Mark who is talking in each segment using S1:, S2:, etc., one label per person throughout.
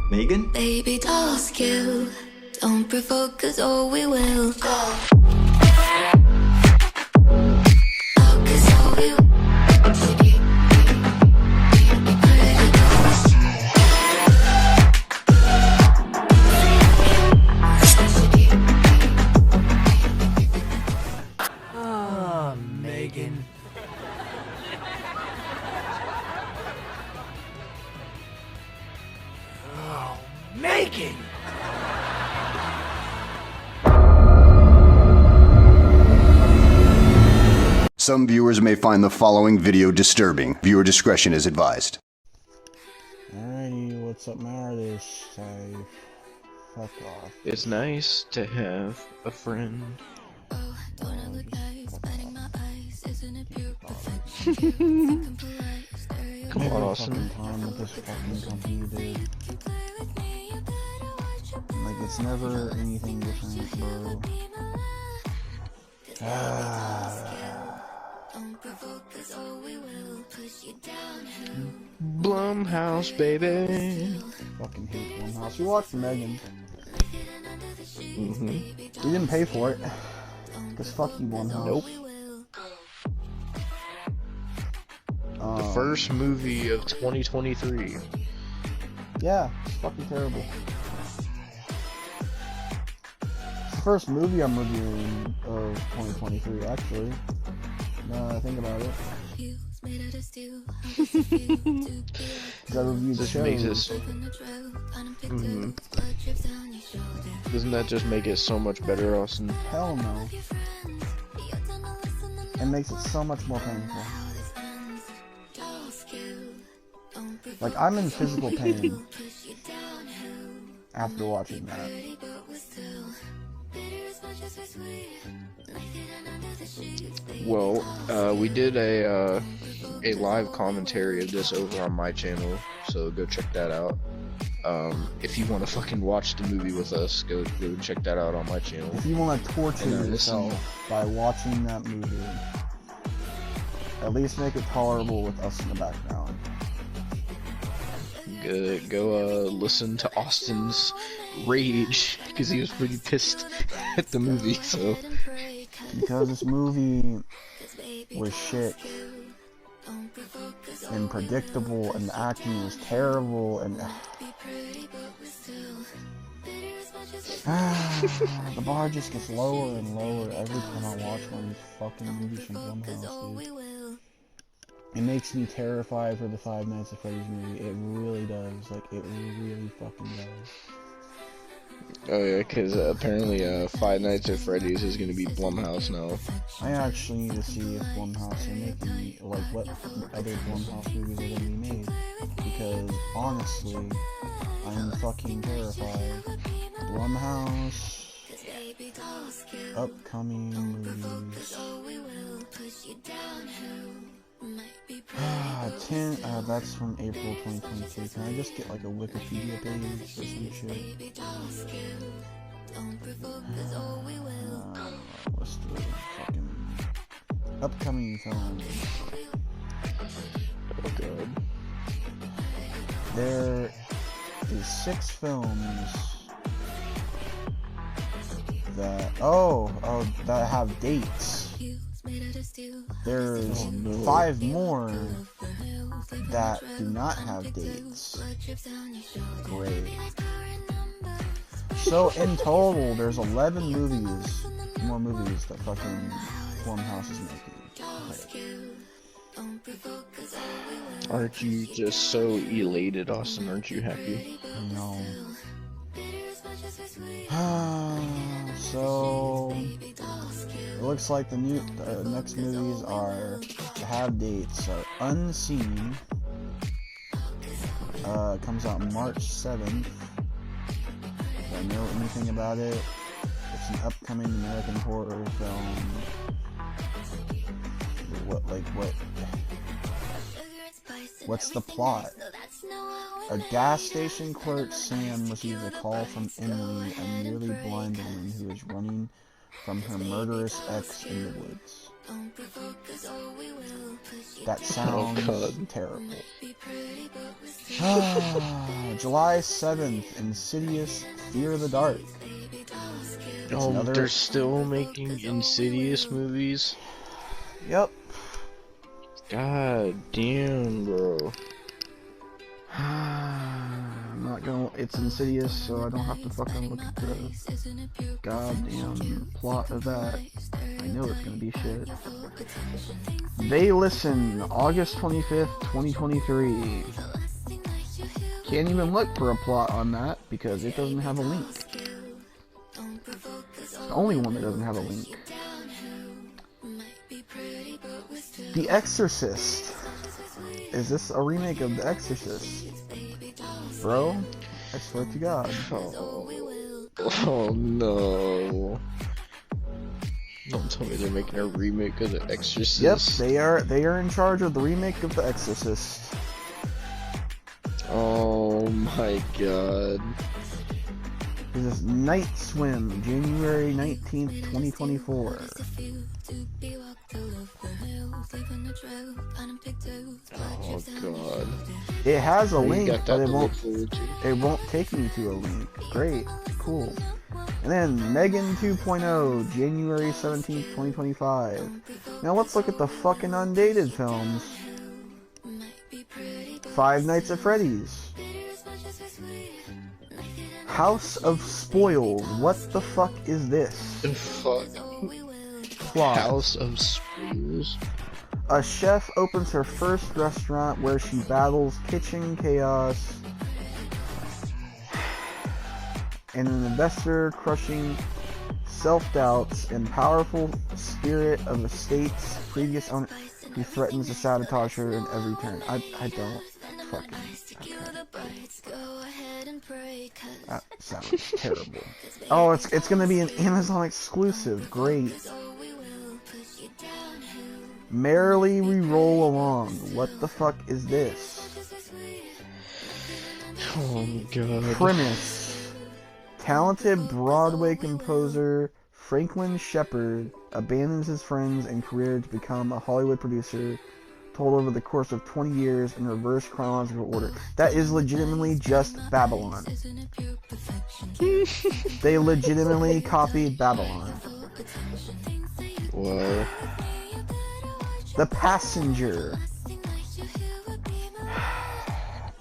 S1: Megan?
S2: Baby, task you. Don't provoke us or we will go.
S3: Megan. Oh, Megan!
S4: Some viewers may find the following video disturbing. Viewer discretion is advised.
S5: Alrighty, what's up, my artist? Fuck off.
S6: It's nice to have a friend. Come on, Austin.
S5: Time with this fucking company, dude. Like, it's never anything different, bro.
S6: Blumhouse, baby.
S5: Fucking hate Blumhouse. You watched M3GAN.
S6: Mm-hmm.
S5: You didn't pay for it. Cause fuck you, Blumhouse.
S6: Nope. The first movie of 2023.
S5: Yeah, it's fucking terrible. It's the first movie I'm reviewing of 2023, actually. Now that I think about it. Gotta review the show.
S6: Makes this. Doesn't that just make it so much better, Austin?
S5: Hell no. It makes it so much more painful. Like, I'm in physical pain after watching that.
S6: Well, we did a live commentary of this over on my channel, so go check that out. If you want to fucking watch the movie with us, go check that out on my channel.
S5: If you want to torture yourself by watching that movie, at least make it tolerable with us in the background.
S6: Go listen to Austin's rage, because he was pretty pissed at the movie, so.
S5: Because this movie was shit and predictable, and the acting was terrible, and the bar just gets lower and lower every time I watch one of these fucking movies from Blumhouse, dude. It makes me terrified for the Five Nights at Freddy's movie. It really does. Like, it really fucking does.
S6: Oh yeah, because apparently Five Nights at Freddy's is going to be Blumhouse now.
S5: I actually need to see if Blumhouse are making, like, what other Blumhouse movies are going to be made. Because, honestly, I'm fucking terrified. Blumhouse, upcoming movies. That's from April 2023. Can I just get like a Wikipedia page or some shit? Let's do it. Fucking upcoming films.
S6: Oh god.
S5: There is 6 films that that have dates. There's 5 more that do not have dates. Great. So in total, there's 11 more movies that fucking Blumhouse is making.
S6: Aren't you just so elated, Austin? Aren't you happy?
S5: No. So it looks like the next movies are to have dates are Unseen. Comes out March 7th. Do I know anything about it? It's an upcoming American horror film. What's the plot? A gas station clerk, Sam, receives a call from Emily, a nearly blind woman who is running from her murderous ex in the woods. That sounds
S6: God.
S5: terrible. July 7th, Insidious Fear of the Dark.
S6: Oh,
S5: another-
S6: they're still making Insidious movies?
S5: Yep.
S6: God damn, bro.
S5: I'm not gonna. It's Insidious, so I don't have to fucking look at the goddamn plot of that. I know it's gonna be shit. They Listen, August 25th, 2023. Can't even look for a plot on that because it doesn't have a link. It's the only one that doesn't have a link. The Exorcist. Is this a remake of The Exorcist? Bro, I swear to God.
S6: Oh no. Don't tell me they're making a remake of The Exorcist.
S5: Yep, they are in charge of the remake of The Exorcist.
S6: Oh my god.
S5: This is Night Swim, January 19th, 2024.
S6: Oh god.
S5: It has a
S6: You
S5: link,
S6: got
S5: but
S6: that
S5: it
S6: to
S5: won't
S6: look forward to.
S5: it won't take me to a link. Great, cool. And then M3GAN 2.0, January 17th, 2025. Now let's look at the fucking undated films. Five Nights at Freddy's. House of Spoils. What the fuck is this?
S6: The fuck?
S5: Plot.
S6: House of Spoils?
S5: A chef opens her first restaurant where she battles kitchen chaos and an investor crushing self-doubts and powerful spirit of the state's previous owner who threatens to sabotage her in every turn. I don't fucking... Okay. That sounds terrible. Oh, it's gonna be an Amazon exclusive. Great. Merrily we roll along. What the fuck is this?
S6: Oh my god.
S5: Premise. Talented Broadway composer Franklin Shepard abandons his friends and career to become a Hollywood producer, told over the course of 20 years in reverse chronological order. That is legitimately just Babylon. They legitimately copied Babylon.
S6: Whoa.
S5: The Passenger.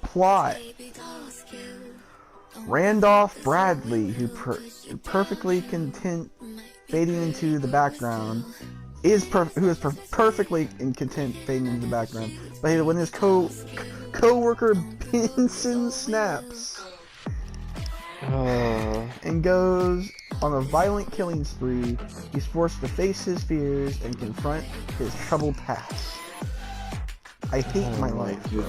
S5: Plot. Randolph Bradley, who perfectly content fading into the background, perfectly content fading into the background, but when his co-worker Benson snaps and goes on a violent killing spree, he's forced to face his fears and confront his troubled past. I hate my life, bro.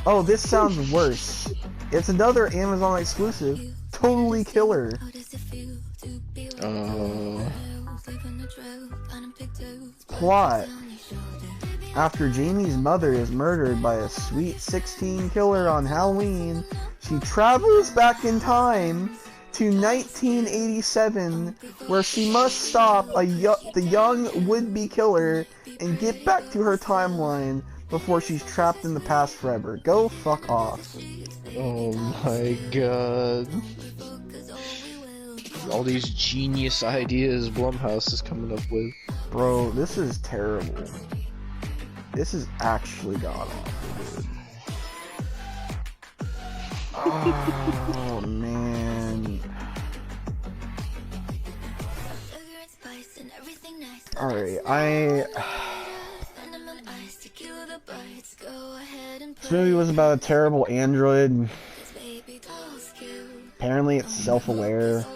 S5: Oh, this sounds worse. It's another Amazon exclusive. Totally Killer. Plot. After Jamie's mother is murdered by a Sweet 16 killer on Halloween, she travels back in time to 1987, where she must stop the young would-be killer and get back to her timeline before she's trapped in the past forever. Go fuck off.
S6: Oh my god. All these genius ideas Blumhouse is coming up with.
S5: Bro, this is terrible. This is actually god-awful, dude. Oh, man. Alright, This movie was about a terrible android. Apparently it's self-aware.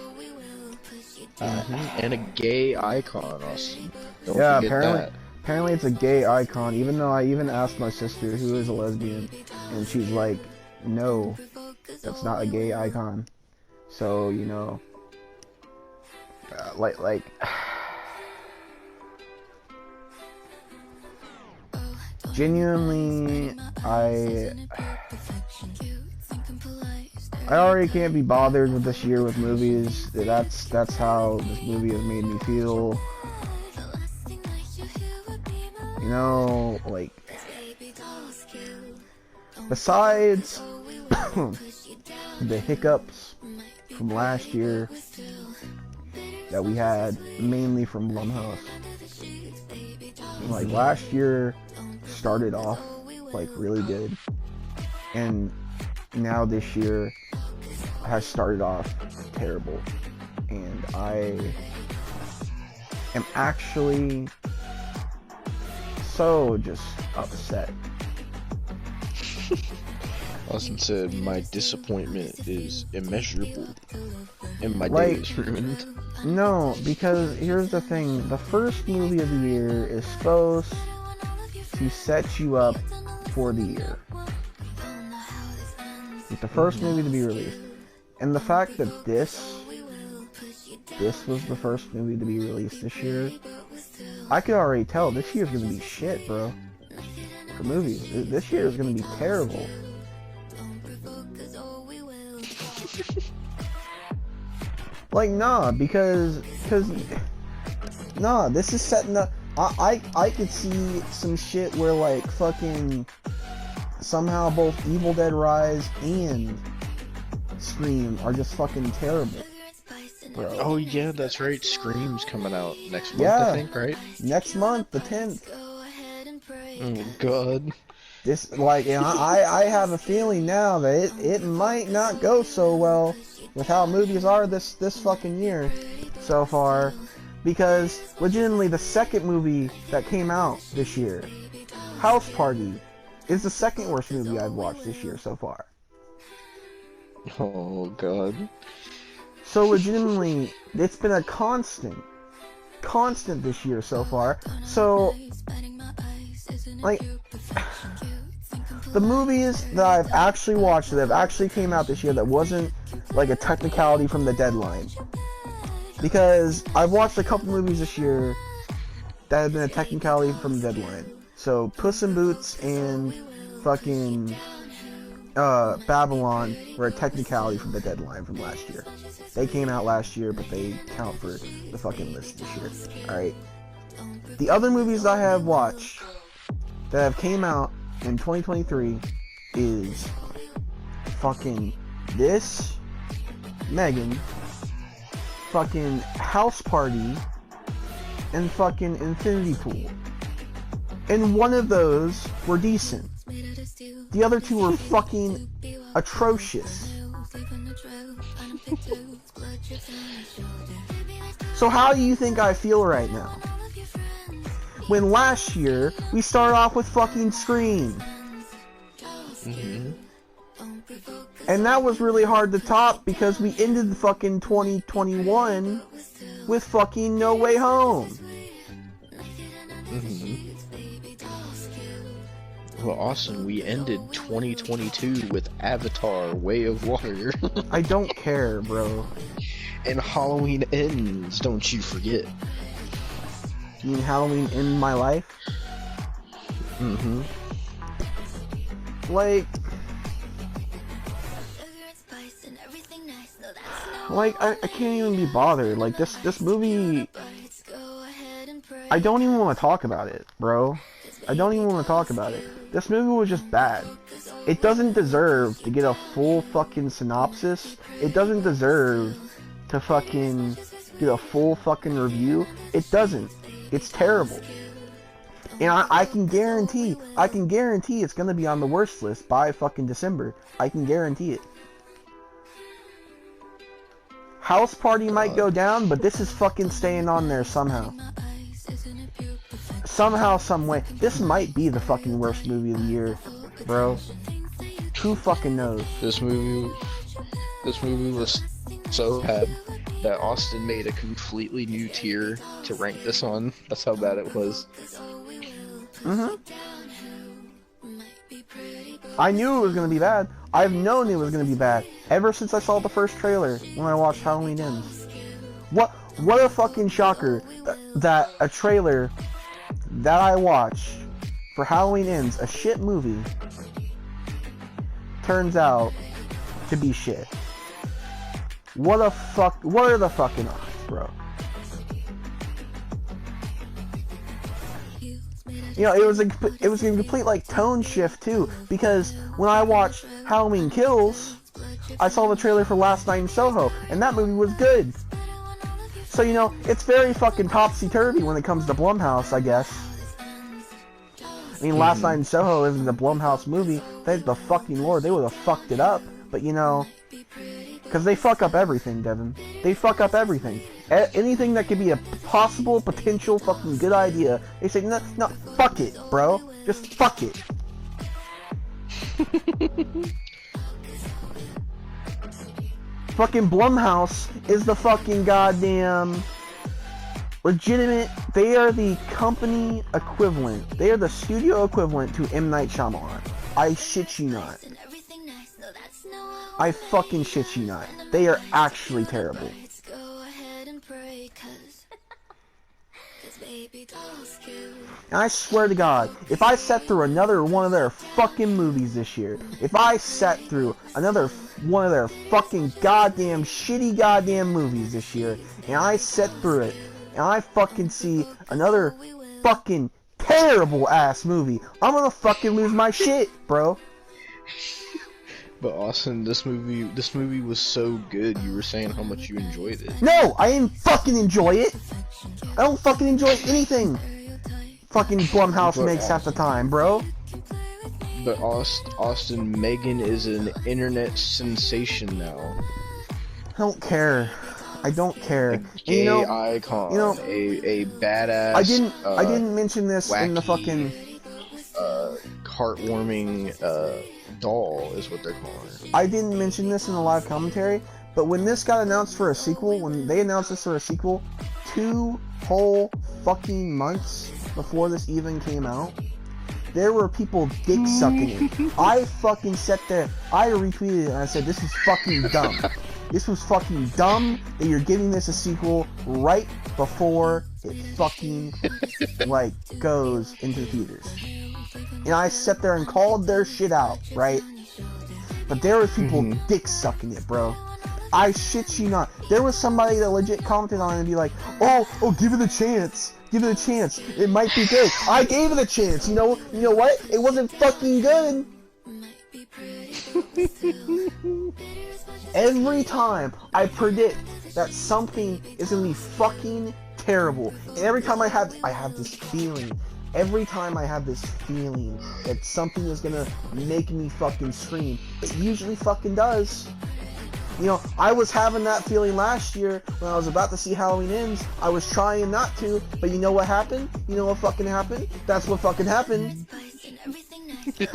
S6: And a gay icon, Austin. Don't
S5: Yeah,
S6: forget
S5: apparently it's a gay icon, even though I even asked my sister, who is a lesbian, and she's like, no, that's not a gay icon. So, you know, like, genuinely, I already can't be bothered with this year with movies. That's how this movie has made me feel. You know, like, besides the hiccups from last year that we had, mainly from Blumhouse, like, last year started off, like, really good, and now this year has started off terrible, and I am actually so just upset.
S6: Austin said, my disappointment is immeasurable, and my day
S5: Like,
S6: is ruined.
S5: No, because here's the thing, the first movie of the year is supposed to set you up for the year. It's the first movie to be released. And the fact that this was the first movie to be released this year, I could already tell this year's gonna be shit, bro. For movies. This year is gonna be terrible. Like, nah, because nah, this is setting up. I could see some shit where, like, fucking somehow both Evil Dead Rise and Scream are just fucking terrible, bro.
S6: Oh yeah, that's right. Scream's coming out next month,
S5: Yeah.
S6: I think, right?
S5: Next month, the 10th.
S6: Oh god.
S5: This, like, and I have a feeling now that it might not go so well with how movies are this fucking year so far, because legitimately the second movie that came out this year, House Party, is the second worst movie I've watched this year so far.
S6: Oh god.
S5: So legitimately, it's been a constant this year so far. So, like, the movies that I've actually watched that have actually came out this year that wasn't like a technicality from the deadline, because I've watched a couple movies this year that have been a technicality from the deadline. So Puss in Boots and fucking Babylon were a technicality from the deadline from last year. They came out last year, but they count for the fucking list this year. Alright. The other movies I have watched that have came out in 2023 is fucking this, M3GAN, fucking House Party, and fucking Infinity Pool. And one of those were decent. The other two were fucking atrocious. So how do you think I feel right now? When last year, we started off with fucking Scream.
S6: Mm-hmm.
S5: And that was really hard to top because we ended the fucking 2021 with fucking No Way Home.
S6: Mm-hmm. Well, Austin, we ended 2022 with Avatar: Way of Water.
S5: I don't care, bro.
S6: And Halloween Ends, don't you forget.
S5: You mean Halloween in my life?
S6: Mm-hmm.
S5: Like, I can't even be bothered. Like, this movie, I don't even want to talk about it, bro. I don't even want to talk about it. This movie was just bad. It doesn't deserve to get a full fucking synopsis. It doesn't deserve to fucking get a full fucking review. It doesn't. It's terrible. And I can guarantee it's gonna be on the worst list by fucking December. I can guarantee it. House Party might go down, but this is fucking staying on there somehow. Somehow, some way. This might be the fucking worst movie of the year, bro. Who fucking knows?
S6: This movie was so bad that Austin made a completely new tier to rank this on. That's how bad it was.
S5: Mm-hmm. I knew it was gonna be bad. I've known it was gonna be bad ever since I saw the first trailer when I watched Halloween Ends. What a fucking shocker that a trailer that I watched for Halloween Ends, a shit movie, turns out to be shit. What are the fucking odds, bro? You know, it was a complete like tone shift too, because when I watched Halloween Kills, I saw the trailer for Last Night in Soho, and that movie was good. So, you know, it's very fucking topsy-turvy when it comes to Blumhouse, I guess. I mean, Last Night in Soho isn't a Blumhouse movie. Thank the fucking Lord, they would have fucked it up. But, you know, because they fuck up everything, Devin. They fuck up everything. Anything that could be a possible, potential fucking good idea, they say, no, fuck it, bro. Just fuck it. Fucking Blumhouse is the fucking goddamn legitimate. They are the company equivalent. They are the studio equivalent to M. Night Shyamalan. I shit you not. I fucking shit you not. They are actually terrible. And I swear to God, if I sat through another one of their fucking movies this year, if I sat through another one of their fucking goddamn shitty goddamn movies this year, and I sat through it, and I fucking see another fucking terrible ass movie, I'm gonna fucking lose my shit, bro.
S6: But Austin, this movie was so good. You were saying how much you enjoyed it.
S5: No, I didn't fucking enjoy it. I don't fucking enjoy anything fucking Blumhouse makes half the time, bro.
S6: But Austin, M3GAN is an internet sensation now.
S5: I don't care. I don't care.
S6: A gay
S5: you know,
S6: icon.
S5: You know,
S6: a badass.
S5: I didn't mention this
S6: wacky,
S5: in the fucking
S6: heartwarming doll is what they're calling it.
S5: I didn't mention this in the live commentary, but when this got announced for a sequel, when they announced this for a sequel, 2 whole fucking months before this even came out, there were people dick sucking it. I fucking sat there, I retweeted it and I said, this is fucking dumb. This was fucking dumb that you're giving this a sequel right before it fucking, like, goes into theaters. And I sat there and called their shit out, right? But there was people dick sucking it, bro. I shit you not. There was somebody that legit commented on it and be like, oh, give it a chance. Give it a chance. It might be good. I gave it a chance. You know what? It wasn't fucking good. Every time I predict that something is gonna be fucking terrible, and every time I have this feeling. Every time I have this feeling that something is gonna make me fucking scream, it usually fucking does. You know, I was having that feeling last year when I was about to see Halloween Ends. I was trying not to, but you know what happened? You know what fucking happened? That's what fucking happened.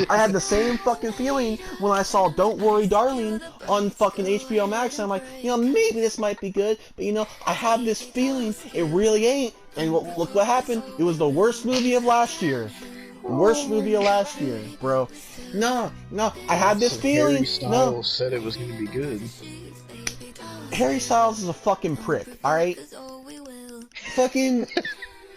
S5: I had the same fucking feeling when I saw Don't Worry Darling on fucking HBO Max. I'm like, you know, maybe this might be good, but you know, I have this feeling it really ain't. And look what happened. It was the worst movie of last year. Worst movie of last year, bro. No, I had this feeling.
S6: Harry Styles said it was gonna be good.
S5: Harry Styles is a fucking prick, alright? Fucking...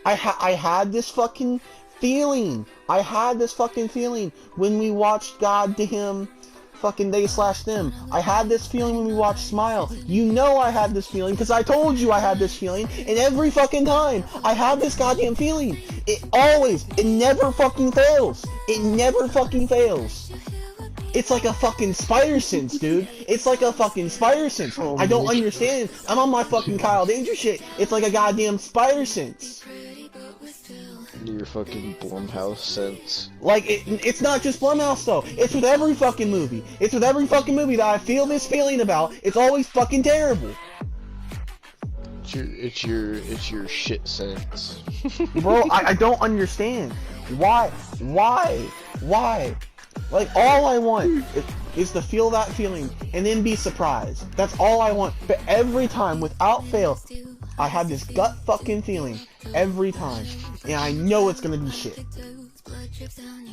S5: I had this fucking feeling. I had this fucking feeling when we watched goddamn fucking They/Them. I had this feeling when we watched Smile. You know I had this feeling because I told you I had this feeling, and every fucking time I have this goddamn feeling. It never fucking fails. It never fucking fails. It's like a fucking spider sense, dude. It's like a fucking spider sense. I don't understand. I'm on my fucking Kyle Danger shit. It's like a goddamn spider sense.
S6: Your fucking Blumhouse sense.
S5: Like, it's not just Blumhouse, though. It's with every fucking movie. It's with every fucking movie that I feel this feeling about. It's always fucking terrible.
S6: It's your shit sense.
S5: Bro, I don't understand. Why? Like, all I want is to feel that feeling and then be surprised. That's all I want. But every time, without fail, I have this gut fucking feeling every time, and I know it's gonna be shit.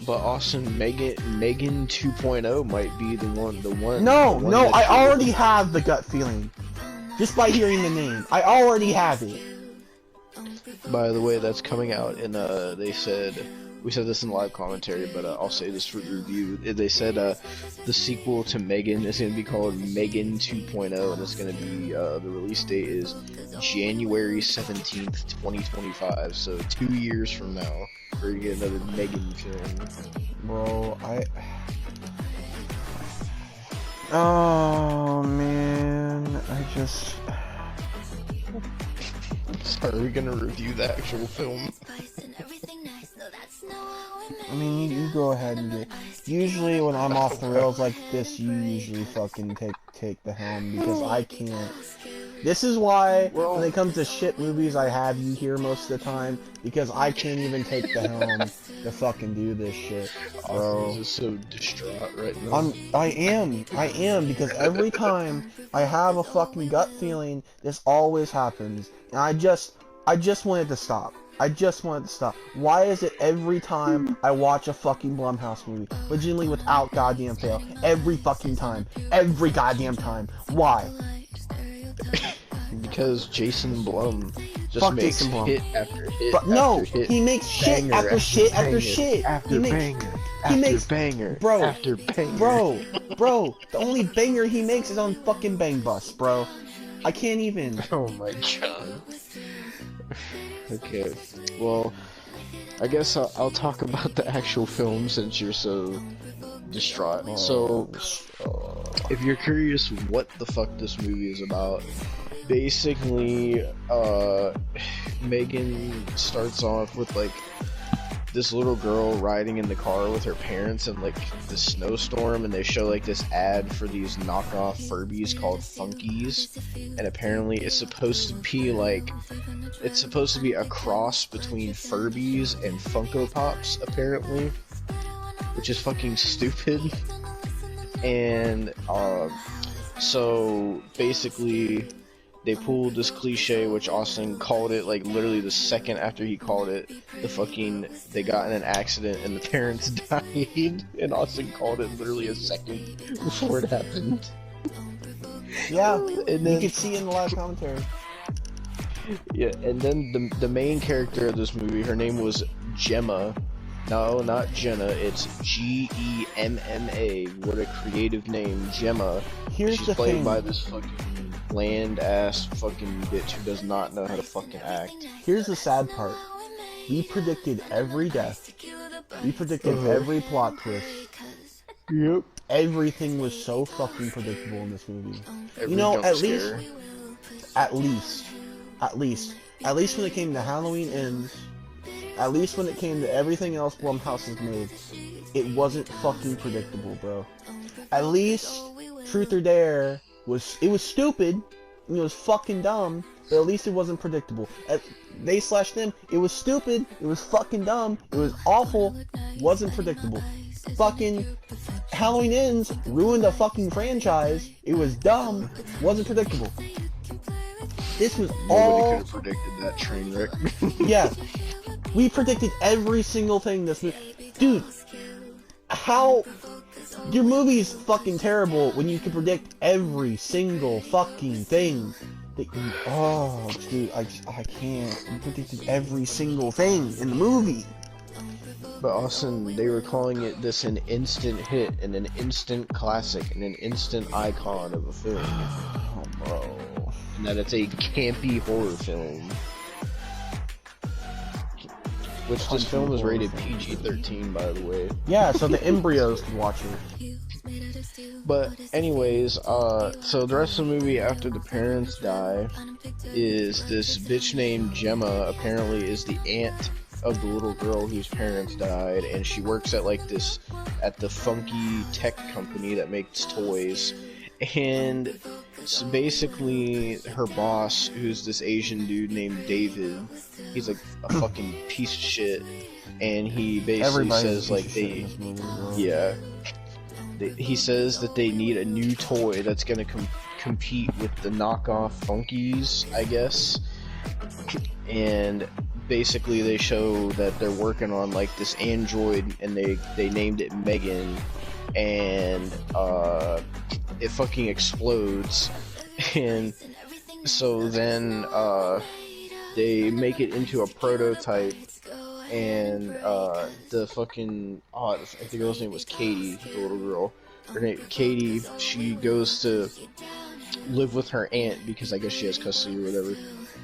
S6: But Austin, M3GAN 2.0 might be the one.
S5: No, I already have the gut feeling. Just by hearing the name, I already have it.
S6: By the way, that's coming out in we said this in live commentary, but I'll say this for the review. They said the sequel to M3GAN is going to be called M3GAN 2.0, and it's going to be, the release date is January 17th, 2025, so 2 years from now. for to get another M3GAN film.
S5: Bro, oh man, I just.
S6: So are we gonna review the actual film?
S5: I mean, you go ahead and get. Usually, when I'm off the rails like this, you usually fucking take the helm because I can't. This is why, when it comes to shit movies, I have you here most of the time because I can't even take the helm to fucking do this shit, bro.
S6: I'm just so distraught right now.
S5: I am because every time I have a fucking gut feeling, this always happens, and I just want it to stop. I just want it to stop. Why is it every time I watch a fucking Blumhouse movie, legitimately without goddamn fail, every fucking time, every goddamn time? Why?
S6: Because Jason Blum just
S5: Fuck
S6: makes
S5: Jason Blum.
S6: hit after hit
S5: But no,
S6: after hit.
S5: he makes shit
S6: Banger
S5: after shit after shit.
S6: After
S5: He makes,
S6: banger.
S5: he
S6: After
S5: makes,
S6: banger.
S5: bro,
S6: After banger.
S5: bro, the only banger he makes is on fucking Bang Bus, bro. I can't even.
S6: Oh my god. Okay, well, I guess I'll talk about the actual film since you're so distraught. So, if you're curious what the fuck this movie is about, basically, M3GAN starts off with, like, this little girl riding in the car with her parents in, like, the snowstorm, and they show, like, this ad for these knockoff Furbies called Funkies, and apparently it's supposed to be, like, it's supposed to be a cross between Furbies and Funko Pops, apparently, which is fucking stupid. And, so, basically, they pulled this cliche, which Austin called it, like, literally the second after he called it, they got in an accident and the parents died, and Austin called it literally a second before it happened.
S5: Yeah,
S6: And then,
S5: you could see in the live commentary.
S6: yeah, and then the main character of this movie, her name was Gemma. No, not Jenna, it's Gemma. What a creative name, Gemma.
S5: Here's
S6: She's
S5: the
S6: played
S5: thing.
S6: by this fucking bland ass fucking bitch who does not know how to fucking act.
S5: Here's the sad part. We predicted every death. We predicted every plot twist.
S6: Yep.
S5: Everything was so fucking predictable in this movie.
S6: Every
S5: You know,
S6: jump
S5: at
S6: scare.
S5: least when it came to Halloween Ends, at least when it came to everything else Blumhouse has made, it wasn't fucking predictable, bro. At least Truth or Dare was stupid, and it was fucking dumb, but at least it wasn't predictable. Them, it was stupid, it was fucking dumb, it was awful, wasn't predictable. Fucking Halloween Ends ruined a fucking franchise, it was dumb, wasn't predictable. This was
S6: Nobody
S5: all...
S6: could have predicted that train wreck.
S5: Yeah, we predicted every single thing this movie. Dude, how... Your movie's fucking terrible when you can predict every single fucking thing. Oh, dude, I can't. You predicted every single thing in the movie.
S6: But Austin, they were calling it an instant hit and an instant classic and an instant icon of a film.
S5: Oh, bro.
S6: And that it's a campy horror film. Which this film is rated PG-13, by the way.
S5: Yeah, so the embryos could watch it.
S6: But anyways, so the rest of the movie after the parents die is this bitch named Gemma apparently is the aunt of the little girl whose parents died, and she works at the funky tech company that makes toys. And so basically her boss, who's this Asian dude named David, he's like a fucking piece of shit, and he basically says like he says that they need a new toy that's gonna compete with the knockoff Funkies, I guess. And basically they show that they're working on like this android, and they named it M3GAN, and it fucking explodes. And so then they make it into a prototype, and the fucking the girl's name was Katie, the little girl. Her name Katie. She goes to live with her aunt because I guess she has custody or whatever.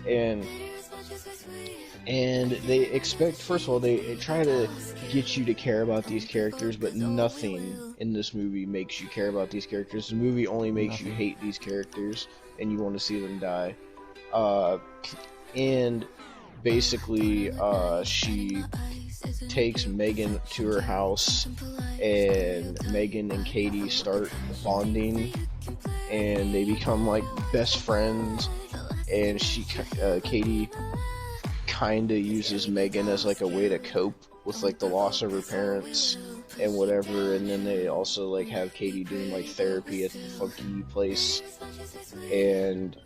S6: And And they expect, first of all, they try to get you to care about these characters, but nothing in this movie makes you care about these characters. The movie only makes you hate these characters, and you want to see them die. And basically, she takes M3GAN to her house, and M3GAN and Katie start bonding, and they become like best friends. And Katie kind of uses M3GAN as like a way to cope with like the loss of her parents and whatever, and then they also like have Katie doing like therapy at the funky place, and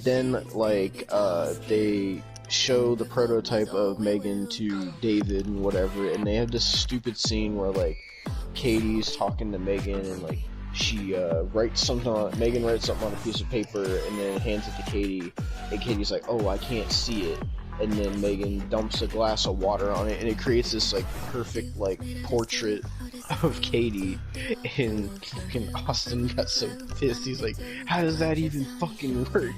S6: then like they show the prototype of M3GAN to David and whatever, and they have this stupid scene where like Katie's talking to M3GAN, and like she writes something on M3GAN writes something on a piece of paper and then hands it to Katie, and Katie's like, oh, I can't see it. And then M3GAN dumps a glass of water on it, and it creates this like perfect like portrait of Katie. And fucking Austin got so pissed. He's like, how does that even fucking work?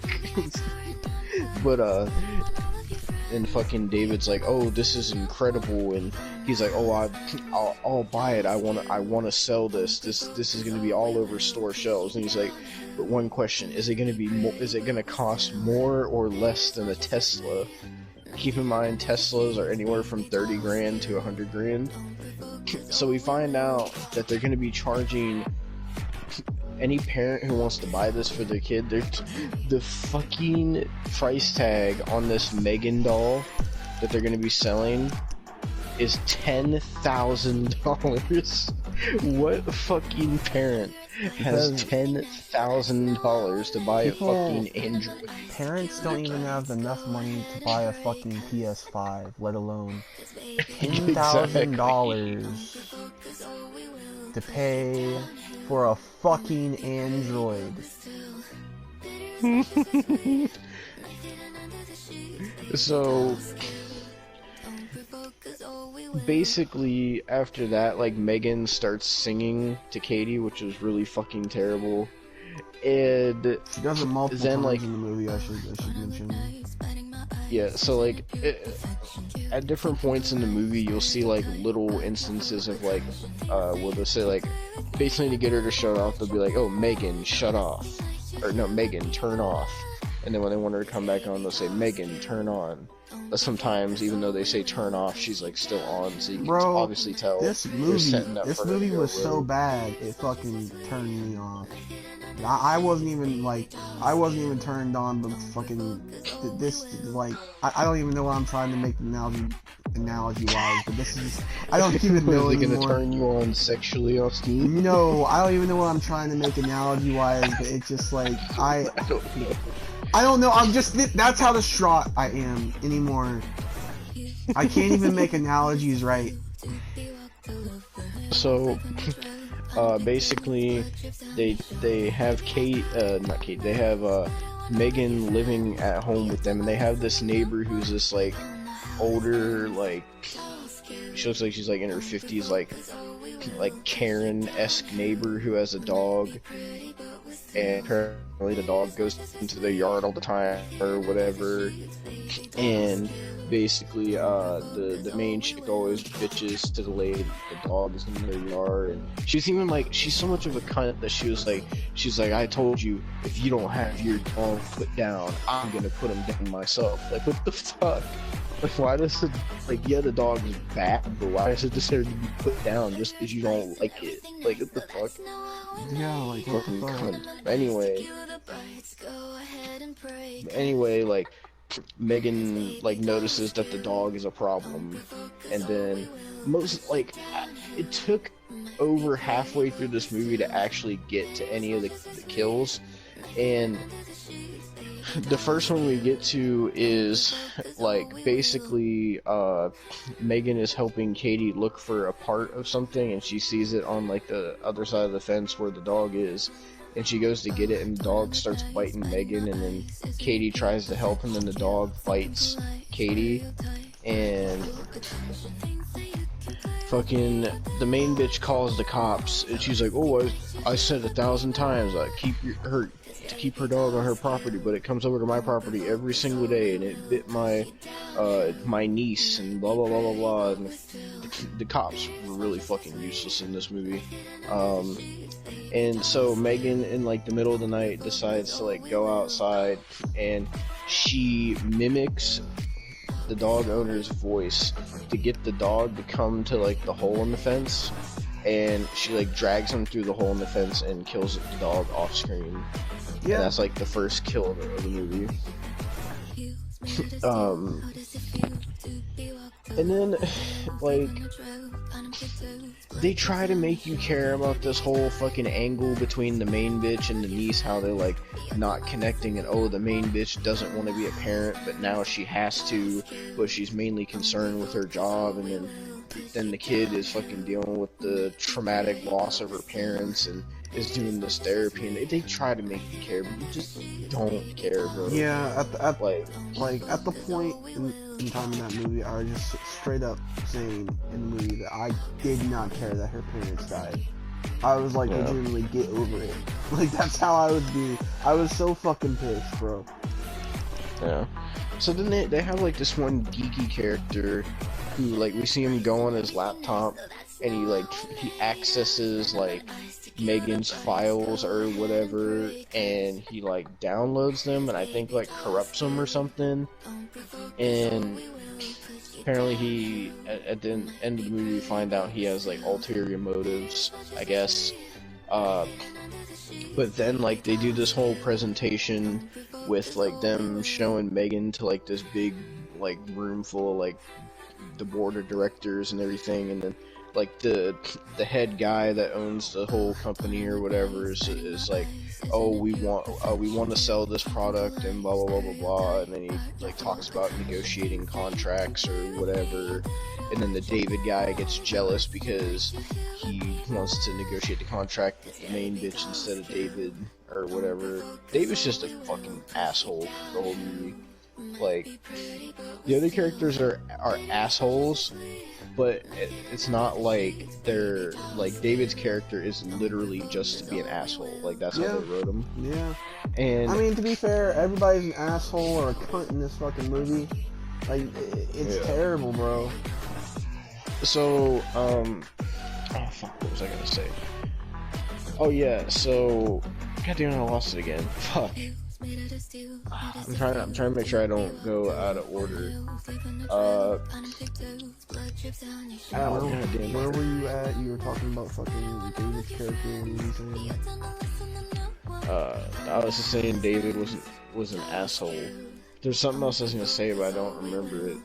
S6: But and fucking David's like, oh, this is incredible, and he's like, oh, I'll buy it. I wanna sell this. This is gonna be all over store shelves. And he's like, but one question: is it gonna cost more or less than a Tesla? Keep in mind, Teslas are anywhere from 30 grand to 100 grand. So we find out that they're gonna be charging any parent who wants to buy this for their kid, the fucking price tag on this M3GAN doll that they're gonna be selling is $10,000. What fucking parent has $10,000 to buy a fucking Android?
S5: Parents don't even have enough money to buy a fucking PS5, let alone $10,000 to pay for a fucking Android.
S6: So basically, after that, like, M3GAN starts singing to Katie, which was really fucking terrible. And
S5: she does it multiple
S6: then,
S5: times
S6: like,
S5: in the movie, I should mention.
S6: Yeah, so like at different points in the movie, you'll see like little instances of like, where they'll say like, basically to get her to shut off, they'll be like, oh, M3GAN, shut off, or no, M3GAN, turn off. And then when they want her to come back on, they'll say, M3GAN, turn on. But sometimes, even though they say turn off, she's like still on, so you can obviously tell
S5: this movie was so bad, it fucking turned me off. I wasn't even turned on, but fucking this, like, I don't even know what I'm trying to make the analogy wise, but this is, I don't even know
S6: anymore. Is it
S5: gonna
S6: turn you on sexually, Austin?
S5: No, I don't even know what I'm trying to make analogy wise, but it's just like, I don't know. I don't know, I'm just, that's how distraught I am anymore. I can't even make analogies right.
S6: So, basically, they have they have M3GAN living at home with them, and they have this neighbor who's this like older, like, she looks like she's like in her 50s, like Karen-esque neighbor who has a dog, and apparently the dog goes into their yard all the time or whatever, and basically the main chick always bitches to the lady the dog is in their yard, and she's so much of a cunt that she's like, I told you, if you don't have your dog put down, I'm gonna put him down myself. Like, what the fuck? Like, why does it, like, yeah, the dog is bad, but why does it deserve to be put down just because you don't like it? Like, what the fuck?
S5: Yeah, like, what the fuck?
S6: Cunt. Anyway, like, M3GAN, like, notices that the dog is a problem, and then it took over halfway through this movie to actually get to any of the kills, and the first one we get to is, like, basically, M3GAN is helping Katie look for a part of something, and she sees it on, like, the other side of the fence where the dog is, and she goes to get it, and the dog starts biting M3GAN, and then Katie tries to help, and then the dog bites Katie, and fucking the main bitch calls the cops, and she's like, "Oh, I said 1,000 times, to keep her dog on her property, but it comes over to my property every single day, and it bit my niece, and blah blah blah blah blah." And the cops were really fucking useless in this movie. And so Megan, in like the middle of the night, decides to like go outside, and she mimics the dog owner's voice to get the dog to come to like the hole in the fence, and she like drags him through the hole in the fence and kills the dog off screen. Yeah, and that's like the first kill of the movie. And then like they try to make you care about this whole fucking angle between the main bitch and the niece, how they're like not connecting, and oh, the main bitch doesn't want to be a parent, but now she has to, but she's mainly concerned with her job, and then the kid is fucking dealing with the traumatic loss of her parents and is doing this therapy, and they try to make you care, but you just don't care, bro.
S5: Yeah, at the point in time in that movie, I was just straight up saying in the movie that I did not care that her parents died. I was like, legitimately, get over it. Like, that's how I would be. I was so fucking pissed, bro.
S6: Yeah. So then they have like this one geeky character who, like, we see him go on his laptop, and he accesses like Megan's files or whatever, and he like downloads them, and I think like corrupts them or something. And apparently he, at the end of the movie, we find out he has like ulterior motives, I guess. But then like they do this whole presentation with like them showing Megan to like this big like room full of like the board of directors and everything, and then like the head guy that owns the whole company or whatever is like, oh, we want to sell this product and blah blah blah blah blah, and then he like talks about negotiating contracts or whatever, and then the David guy gets jealous because he wants to negotiate the contract with the main bitch instead of David or whatever. David's just a fucking asshole the whole movie. Like, the other characters are assholes, but it's not like they're like, David's character is literally just to be an asshole. Like, that's how they wrote him.
S5: Yeah.
S6: And
S5: I mean, to be fair, everybody's an asshole or a cunt in this fucking movie. Like, it's terrible, bro.
S6: So, oh fuck, what was I gonna say? Oh yeah, so, goddamn, I lost it again. Fuck. I'm trying to make sure I don't go out of order.
S5: Where were you at? You were talking about fucking David's character and everything.
S6: I was just saying David was an asshole. There's something else I was gonna say, but I don't remember it.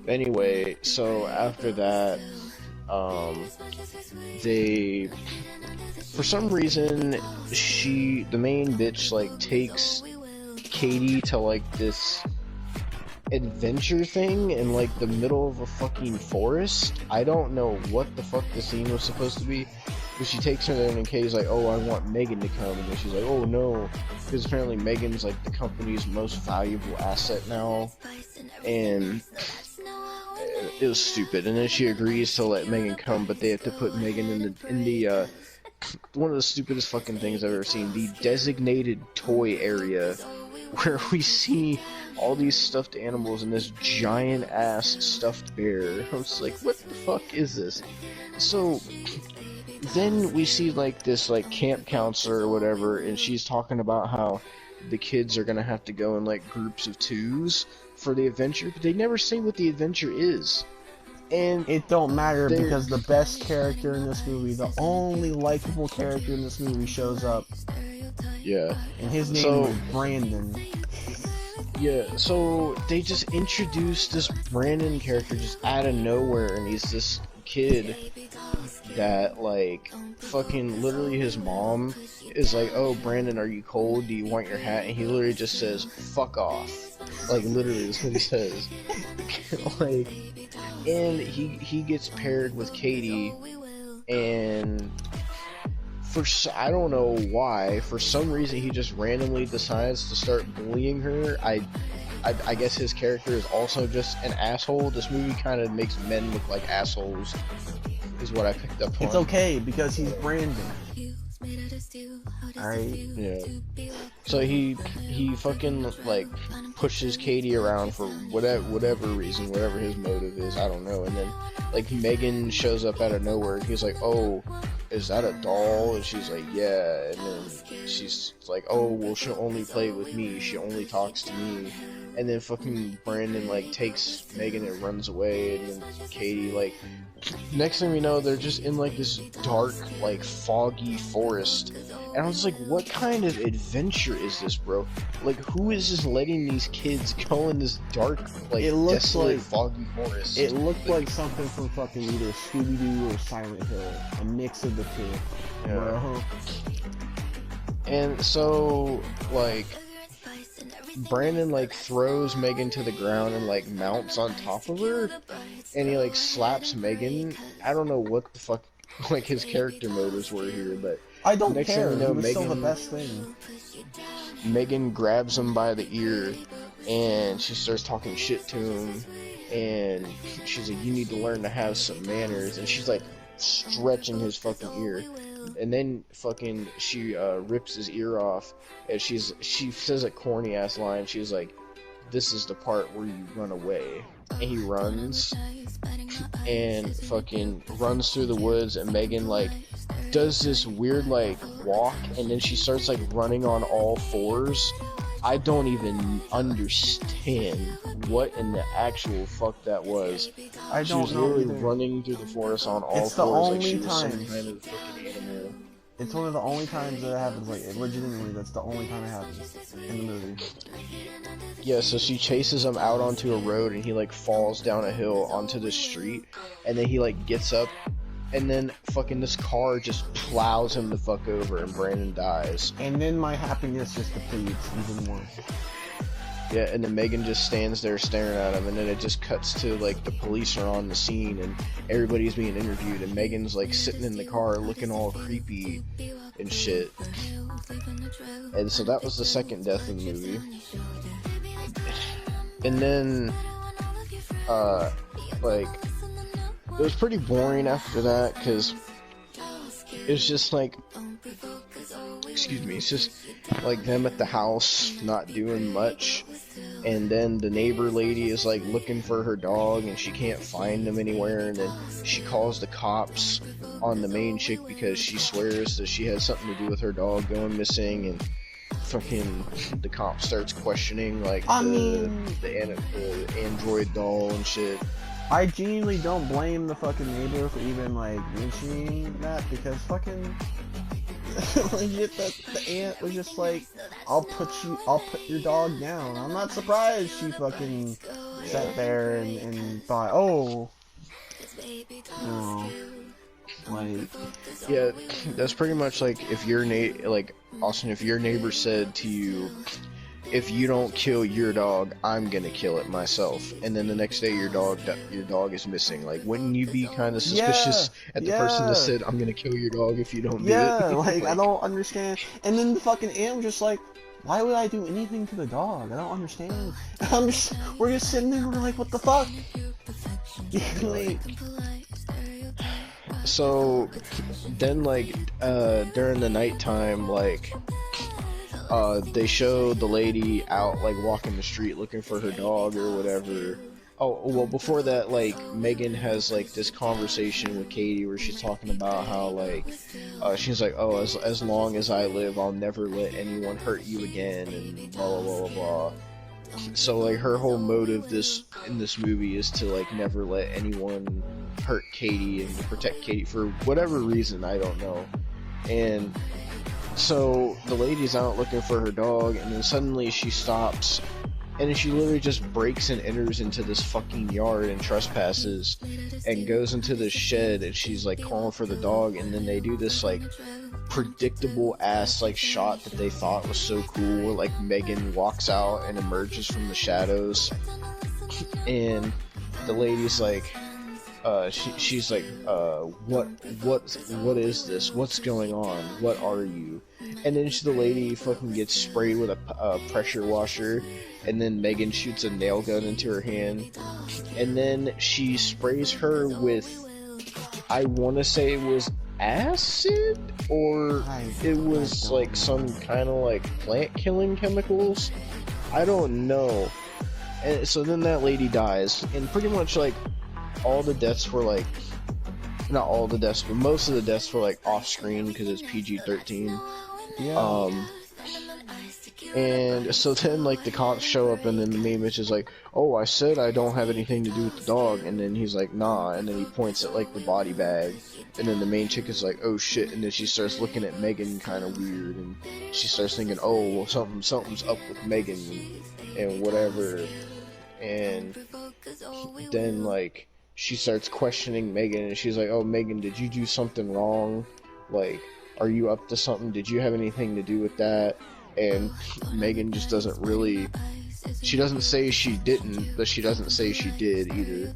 S6: Anyway, so after that, they, for some reason, the main bitch, like, takes Katie to, like, this adventure thing in, like, the middle of a fucking forest. I don't know what the fuck the scene was supposed to be, but she takes her there, and Katie's like, oh, I want Megan to come, and then she's like, oh, no, because apparently Megan's, like, the company's most valuable asset now, and it was stupid. And then she agrees to let Megan come, but they have to put Megan in the one of the stupidest fucking things I've ever seen, the designated toy area, where we see all these stuffed animals and this giant ass stuffed bear. I was like, what the fuck is this? So then we see like this like camp counselor or whatever, and she's talking about how the kids are gonna have to go in like groups of twos for the adventure, but they never say what the adventure is. And
S5: it don't matter because the best character in this movie, the only likable character in this movie, shows up.
S6: Yeah.
S5: And his name is Brandon.
S6: Yeah, so they just introduced this Brandon character just out of nowhere, and he's this kid that, like, fucking literally his mom is like, oh, Brandon, are you cold? Do you want your hat? And he literally just says, fuck off. Like, literally, that's what he says. Like, and he gets paired with Katie, and I don't know why, for some reason he just randomly decides to start bullying her. I I guess his character is also just an asshole. This movie kind of makes men look like assholes, is what I picked up on.
S5: It's okay because he's Brandon. Alright.
S6: Yeah. So he fucking like pushes Katie around for whatever reason, whatever his motive is, I don't know. And then like M3GAN shows up out of nowhere. He's like, "Oh, is that a doll?" And she's like, "Yeah." And then she's like, "Oh, well, she'll only play with me. She only talks to me." And then fucking Brandon like takes M3GAN and runs away. And then Katie like, next thing we know, they're just in like this dark, like foggy forest. And I was just like, what kind of adventure is this, bro? Like, who is just letting these kids go in this dark, like, desolate, foggy forest?
S5: It looked like something from fucking either Scooby-Doo or Silent Hill. A mix of the two.
S6: Yeah.
S5: Bro.
S6: And so, like, Brandon, like, throws M3GAN to the ground and, like, mounts on top of her. And he, like, slaps M3GAN. I don't know what the fuck, like, his character motives were here, but...
S5: I don't
S6: next
S5: care,
S6: thing you know,
S5: it was still the best thing.
S6: M3GAN grabs him by the ear, and she starts talking shit to him, and she's like, "You need to learn to have some manners," and she's like, stretching his fucking ear, and then fucking she rips his ear off, and she says a corny ass line. She's like, "This is the part where you run away," and he runs, and fucking runs through the woods, and M3GAN like does this weird like walk, and then she starts like running on all fours. I don't even understand what in the actual fuck that was.
S5: I don't know. She was
S6: literally running through the forest on all fours like she was some kind of fucking animal.
S5: It's one of the only times that it happens, like, legitimately, that's the only time it happens in the movie.
S6: Yeah, so she chases him out onto a road, and he, like, falls down a hill onto the street, and then he, like, gets up, and then fucking this car just plows him the fuck over, and Brandon dies.
S5: And then my happiness just depletes even more.
S6: Yeah, and then M3GAN just stands there staring at him, and then it just cuts to, like, the police are on the scene, and everybody's being interviewed, and M3GAN's, like, sitting in the car looking all creepy and shit. And so that was the second death in the movie. And then, like, it was pretty boring after that, because it's just, like, excuse me, it's just, like, them at the house not doing much. And then the neighbor lady is like looking for her dog, and she can't find him anywhere, and then she calls the cops on the main chick because she swears that she has something to do with her dog going missing, and fucking the cop starts questioning like the android doll and shit.
S5: I genuinely don't blame the fucking neighbor for even like mentioning that, because fucking legit, the aunt was just like, I'll put your dog down. I'm not surprised she fucking sat there and thought, oh, no. Like,
S6: yeah, that's pretty much like if your like, Austin, if your neighbor said to you, if you don't kill your dog, I'm gonna kill it myself, and then the next day your dog is missing. Like, wouldn't you be kind of suspicious at the person that said, I'm gonna kill your dog if you don't do it?
S5: Yeah, like, I don't understand. And then the fucking aunt was just like, why would I do anything to the dog? I don't understand. We're just sitting there, we're like, what the fuck? Like,
S6: so then, like, during the nighttime, like, they show the lady out, like, walking the street looking for her dog or whatever. Oh, well, before that, like, M3GAN has, like, this conversation with Katie where she's talking about how, like, she's like, oh, as long as I live, I'll never let anyone hurt you again, and blah, blah, blah, blah, blah. So, like, her whole motive in this movie is to, like, never let anyone hurt Katie and protect Katie for whatever reason, I don't know. And so the lady's out looking for her dog, and then suddenly she stops, and then she literally just breaks and enters into this fucking yard and trespasses, and goes into this shed, and she's like calling for the dog, and then they do this like predictable ass like shot that they thought was so cool, where like M3GAN walks out and emerges from the shadows, and the lady's like, she's like, what is this? What's going on? What are you? And then the lady fucking gets sprayed with a pressure washer, and then M3GAN shoots a nail gun into her hand, and then she sprays her with, I want to say it was acid, or it was like some kind of like plant killing chemicals. I don't know. And so then that lady dies, and pretty much like all the deaths were like, not all the deaths, but most of the deaths were like off screen because it's PG-13.
S5: Yeah.
S6: And so then like the cops show up, and then the main bitch is like, oh, I said I don't have anything to do with the dog, and then he's like, nah, and then he points at like the body bag, and then the main chick is like, oh shit, and then she starts looking at M3GAN kind of weird, and she starts thinking, oh, well, something's up with M3GAN and whatever, and then like she starts questioning M3GAN, and she's like, oh, M3GAN, did you do something wrong? Like, are you up to something? Did you have anything to do with that? And M3GAN just doesn't really, she doesn't say she didn't, but she doesn't say she did either.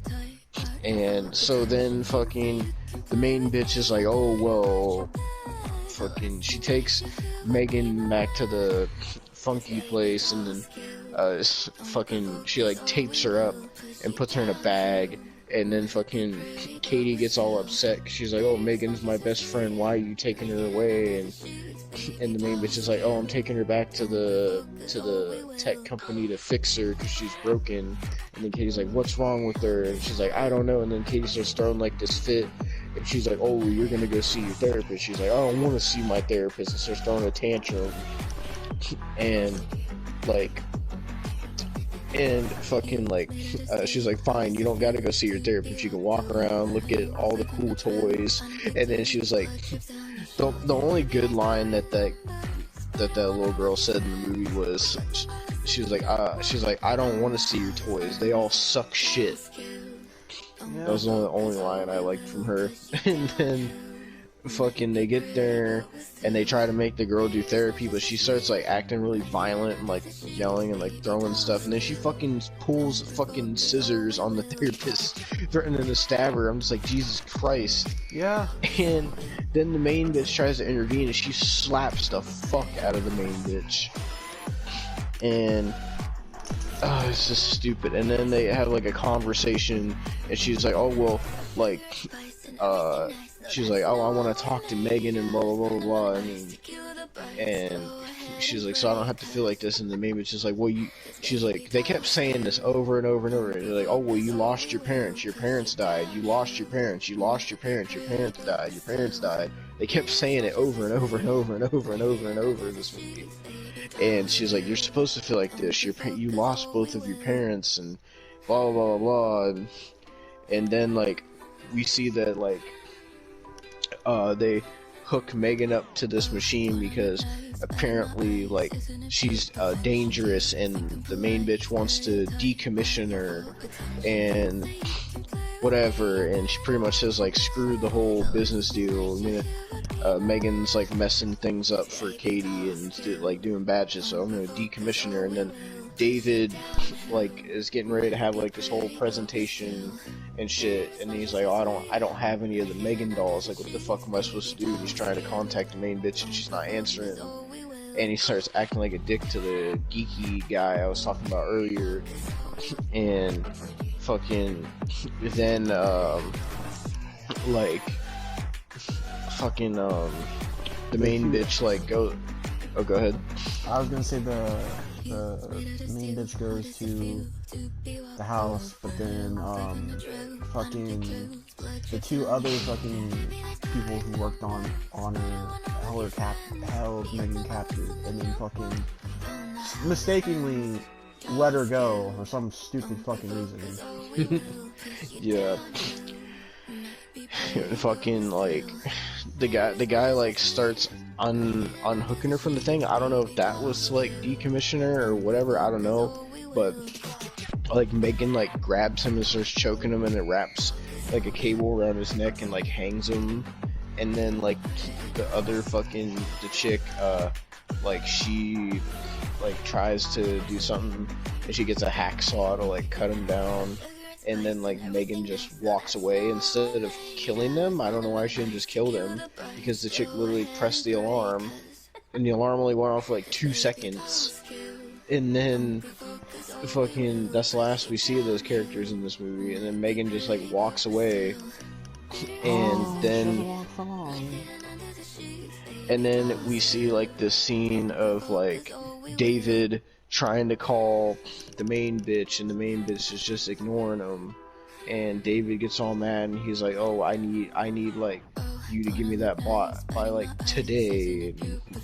S6: And so then fucking the main bitch is like, oh, well, fucking, she takes M3GAN back to the funky place, and then fucking, she like tapes her up and puts her in a bag. And then fucking Katie gets all upset 'cause she's like, oh, M3GAN's my best friend, why are you taking her away? And the main bitch is like, oh, I'm taking her back to the tech company to fix her because she's broken. And then Katie's like, what's wrong with her? And she's like, I don't know. And then Katie starts throwing like this fit, and she's like, oh, you're gonna go see your therapist. She's like, I don't want to see my therapist. And starts throwing a tantrum, and like, and fucking like, she's like, fine, you don't gotta go see your therapist, you can walk around, look at all the cool toys. And then she was like, the only good line that little girl said in the movie was, she was like, I don't want to see your toys, they all suck shit. Yeah. That was the only line I liked from her. And then fucking they get there and they try to make the girl do therapy, but she starts like acting really violent and like yelling and like throwing stuff, and then she fucking pulls fucking scissors on the therapist, threatening to stab her. I'm just like, Jesus Christ.
S5: Yeah.
S6: And then the main bitch tries to intervene, and she slaps the fuck out of the main bitch, and it's just stupid. And then they have like a conversation, and she's like, oh, well, like, she's like, oh, I want to talk to M3GAN and blah, blah, blah, blah, and she's like, so I don't have to feel like this. And the main bitch is like, well, she's like, they kept saying this over and over and over. And they're like, oh, well, you lost your parents died, you lost your parents, your parents died. They kept saying it over and over and over and over and over and over in this movie. And she's like, you're supposed to feel like this, you lost both of your parents, and blah, blah, blah, blah. And then, like, we see that, like, they hook M3GAN up to this machine because apparently, like, she's dangerous, and the main bitch wants to decommission her and whatever, and she pretty much says, like, screw the whole business deal. I mean, M3GAN's like messing things up for Katie and like doing bad shit, so I'm gonna decommission her. And then David like is getting ready to have like this whole presentation and shit, and he's like, oh, I don't have any of the M3GAN dolls, like what the fuck am I supposed to do? And he's trying to contact the main bitch and she's not answering him, and he starts acting like a dick to the geeky guy I was talking about earlier. And fucking then like fucking the main bitch like go ahead.
S5: I was gonna say the main bitch goes to the house, but then fucking the two other fucking people who worked on her held M3GAN captive, and then fucking mistakenly let her go for some stupid fucking reason.
S6: Yeah. Fucking like the guy like starts unhooking her from the thing. I don't know if that was to like decommission her or whatever, I don't know, but like M3GAN like grabs him and starts choking him, and it wraps like a cable around his neck and like hangs him. And then like the chick like she like tries to do something, and she gets a hacksaw to like cut him down. And then like M3GAN just walks away instead of killing them. I don't know why she didn't just kill them, because the chick literally pressed the alarm and the alarm only went off for like 2 seconds, and then fucking that's the last we see of those characters in this movie, and then M3GAN just like walks away, and then we see like this scene of like David trying to call the main bitch, and the main bitch is just ignoring him, and David gets all mad, and he's like, oh, I need like you to give me that bot by like today,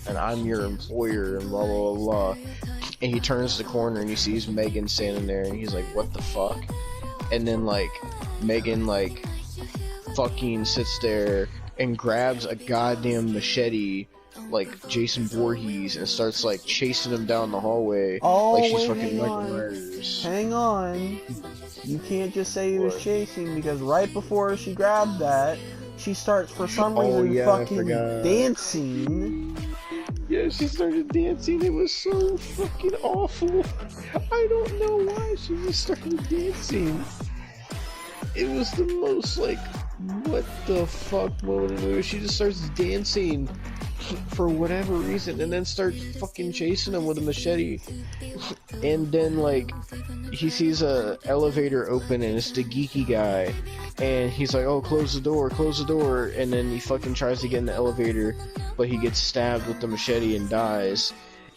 S6: and I'm your employer, and blah blah blah. And he turns the corner and he sees M3GAN standing there, and he's like, what the fuck? And then like M3GAN like fucking sits there and grabs a goddamn machete like Jason Voorhees and starts like chasing him down the hallway like she's fucking Michael Myers.
S5: Hang on. You can't just say he was chasing, because right before she grabbed that, she starts for some reason fucking dancing.
S6: Yeah, she started dancing. It was so fucking awful. I don't know why she just started dancing. It was the most like, what the fuck moment in the movie. She just starts dancing for whatever reason, and then starts fucking chasing him with a machete. And then like he sees a elevator open, and it's the geeky guy, and he's like, oh, close the door, and then he fucking tries to get in the elevator, but he gets stabbed with the machete and dies.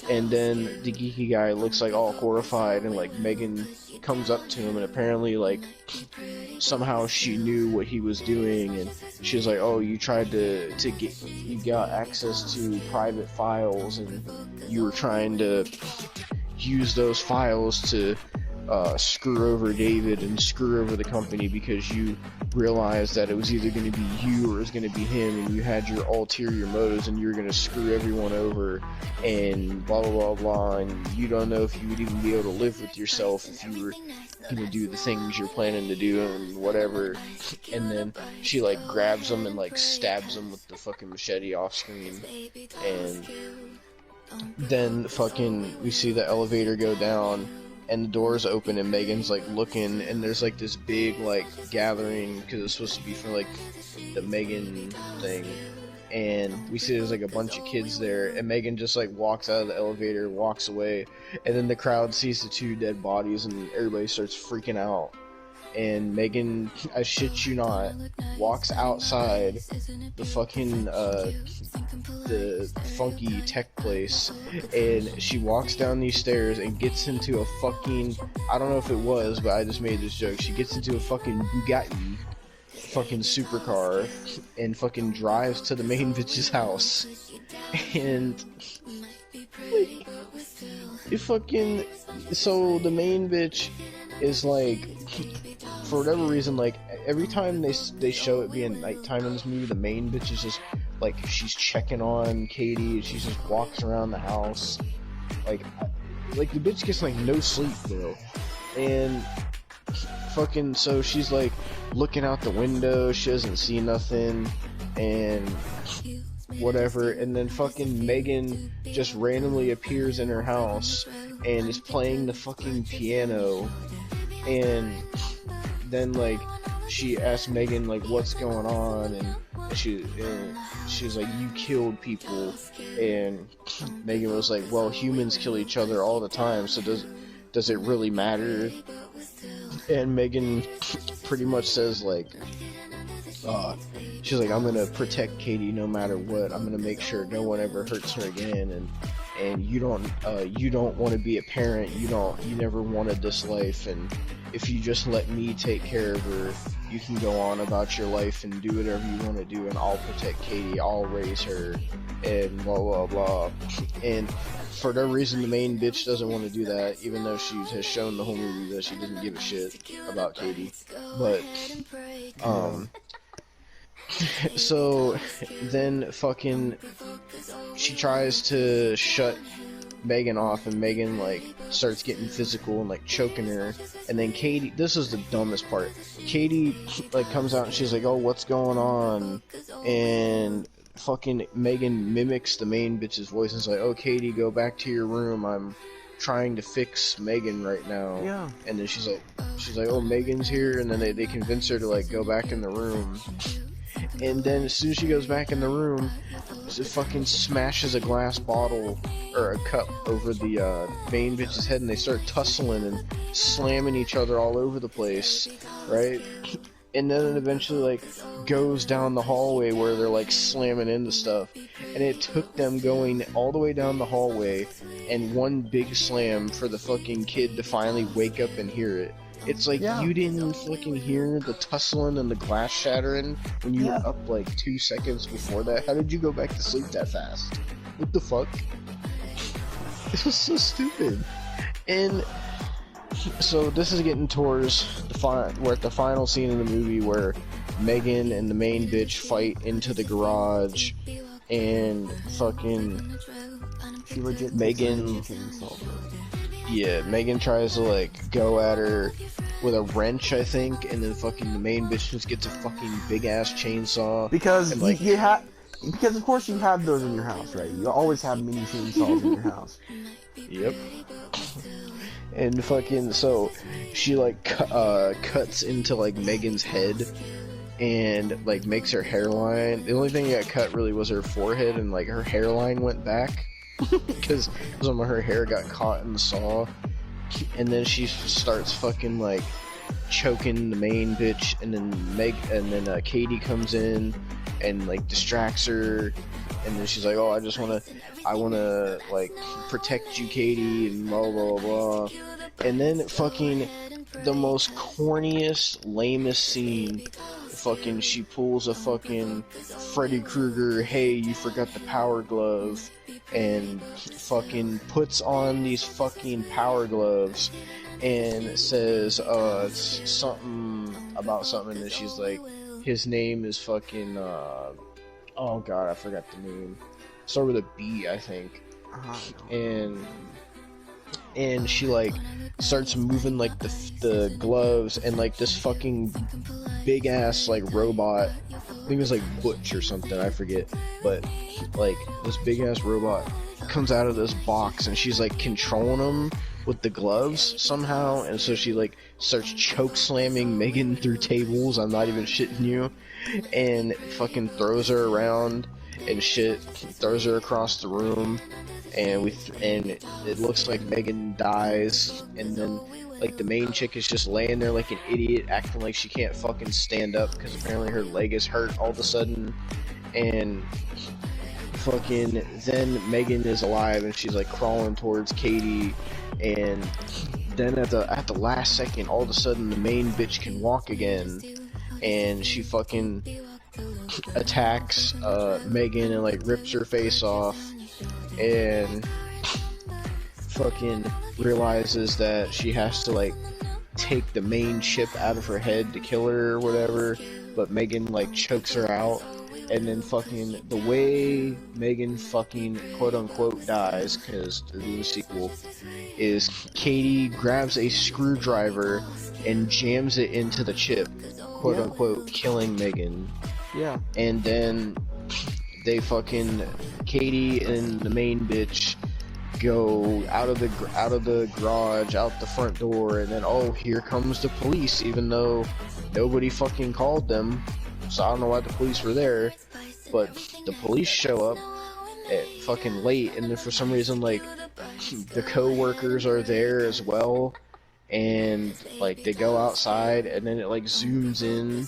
S6: And then the geeky guy looks like all horrified, and like M3GAN comes up to him, and apparently like somehow she knew what he was doing, and she's like, oh, you tried to get, you got access to private files, and you were trying to use those files to screw over David and screw over the company, because you realized that it was either going to be you or it was going to be him, and you had your ulterior motives, and you were going to screw everyone over, and blah blah blah blah, and you don't know if you would even be able to live with yourself if you were going to do the things you're planning to do and whatever. And then she like grabs him and like stabs him with the fucking machete off screen, and then fucking we see the elevator go down, and the doors open, and M3GAN's like looking, and there's like this big like gathering, because it's supposed to be for like the M3GAN thing, and we see there's like a bunch of kids there, and M3GAN just like walks out of the elevator, walks away, and then the crowd sees the 2 dead bodies, and everybody starts freaking out. And M3GAN, I shit you not, walks outside the fucking the funky tech place, and she walks down these stairs and gets into a fucking, I don't know if it was, but I just made this joke, she gets into a fucking Bugatti fucking supercar and fucking drives to the main bitch's house, and like, it fucking, so the main bitch is like, for whatever reason, like every time they show it being nighttime in this movie, the main bitch is just like, she's checking on Katie, and she just walks around the house like the bitch gets like no sleep, bro. And fucking, so she's like looking out the window, she doesn't see nothing, and whatever, and then fucking M3GAN just randomly appears in her house and is playing the fucking piano, and then like she asks M3GAN like what's going on, and she's like, you killed people, and M3GAN was like, well, humans kill each other all the time, so does it really matter? And M3GAN pretty much says like, she's like, I'm gonna protect Katie no matter what, I'm gonna make sure no one ever hurts her again, and you don't want to be a parent, you never wanted this life, and if you just let me take care of her, you can go on about your life and do whatever you want to do, and I'll protect Katie, I'll raise her, and blah blah blah. And for no reason the main bitch doesn't want to do that, even though she has shown the whole movie that she doesn't give a shit about Katie. But so then fucking she tries to shut M3GAN off, and M3GAN like starts getting physical and like choking her, and then Katie, this is the dumbest part, Katie like comes out and she's like, oh, what's going on, and fucking M3GAN mimics the main bitch's voice and is like, oh, Katie, go back to your room, I'm trying to fix M3GAN right now.
S5: Yeah.
S6: And then she's like, oh, M3GAN's here, and then they convince her to like go back in the room. And then as soon as she goes back in the room, she fucking smashes a glass bottle or a cup over the main bitch's head, and they start tussling and slamming each other all over the place, right? And then it eventually like goes down the hallway where they're like slamming into stuff, and it took them going all the way down the hallway and one big slam for the fucking kid to finally wake up and hear it. It's like, you didn't fucking hear the tussling and the glass shattering when you were up like 2 seconds before that? How did you go back to sleep that fast? What the fuck? This was so stupid. And so this is getting towards we're at the final scene in the movie where M3GAN and the main bitch fight into the garage, and fucking
S5: She legit
S6: M3GAN tries to like go at her with a wrench, I think, and then fucking the main bitch just gets a fucking big ass chainsaw.
S5: Because
S6: and, like,
S5: because of course you have those in your house, right? You always have mini chainsaws in your house.
S6: Yep. And fucking, so she like cuts into like M3GAN's head and like makes her hairline. The only thing that got cut really was her forehead, and like her hairline went back because some of her hair got caught in the saw. And then she starts fucking like choking the main bitch, and then Katie comes in and like distracts her, and then she's like, oh, I wanna like protect you, Katie, and blah blah blah. And then fucking the most corniest, lamest scene, fucking she pulls a fucking Freddy Krueger, hey, you forgot the power glove, and fucking puts on these fucking power gloves and says it's something about something, and she's like, his name is fucking oh god, I forgot the name. Start with a B, I think. And she like starts moving like the gloves, and like this fucking big ass like robot, I think it was like Butch or something, I forget, but like this big ass robot comes out of this box, and she's like controlling him with the gloves somehow, and so she like starts choke slamming M3GAN through tables, I'm not even shitting you, and fucking throws her around and shit, throws her across the room, and it looks like M3GAN dies, and then like the main chick is just laying there like an idiot, acting like she can't fucking stand up because apparently her leg is hurt all of a sudden, and fucking then M3GAN is alive, and she's like crawling towards Katie, and then at the last second, all of a sudden the main bitch can walk again, and she fucking attacks M3GAN and like rips her face off, and fucking realizes that she has to like take the main chip out of her head to kill her or whatever, but M3GAN like chokes her out, and then fucking the way M3GAN fucking quote unquote dies, because they're doing a sequel, is Katie grabs a screwdriver and jams it into the chip, quote unquote, killing M3GAN.
S5: Yeah.
S6: And then they fucking, Katie and the main bitch go out of the garage, out the front door, and then, oh, here comes the police, even though nobody fucking called them, so I don't know why the police were there, but the police show up at fucking late, and then for some reason, like, the co-workers are there as well, and, like, they go outside, and then it, like, zooms in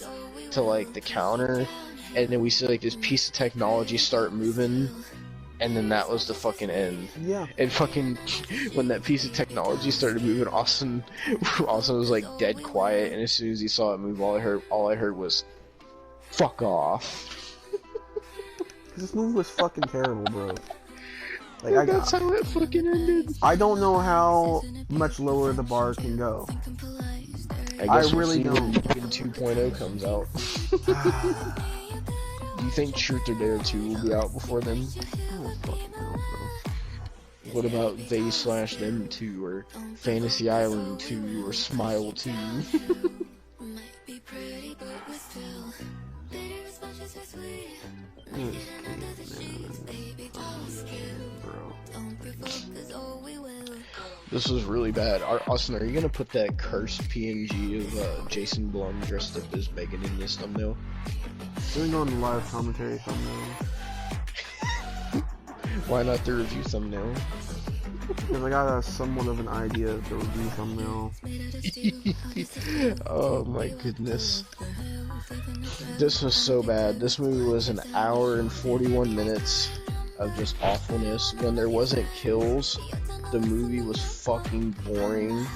S6: to, like, the counter, and then we see, like, this piece of technology start moving, and then that was the fucking end.
S5: Yeah.
S6: And fucking, when that piece of technology started moving, Austin was, like, dead quiet, and as soon as he saw it move, all I heard was, fuck off.
S5: This movie was fucking terrible, bro. Like,
S6: that's how it fucking ended.
S5: I don't know how much lower the bar can go.
S6: I guess
S5: really
S6: we'll see
S5: don't.
S6: when 2.0 comes out. Do you think Truth or Dare 2 will be out before then?
S5: I don't fucking know, bro.
S6: What about They/Them 2, or Fantasy Island 2, or Smile 2? This was really bad. Austin, are you gonna put that cursed PNG of Jason Blum dressed up as M3GAN in this thumbnail?
S5: Doing on the live commentary thumbnail.
S6: Why not the review thumbnail?
S5: Because I got a somewhat of an idea of the review thumbnail.
S6: Oh my goodness. This was so bad. This movie was an hour and 41 minutes of just awfulness. When there wasn't kills, the movie was fucking boring.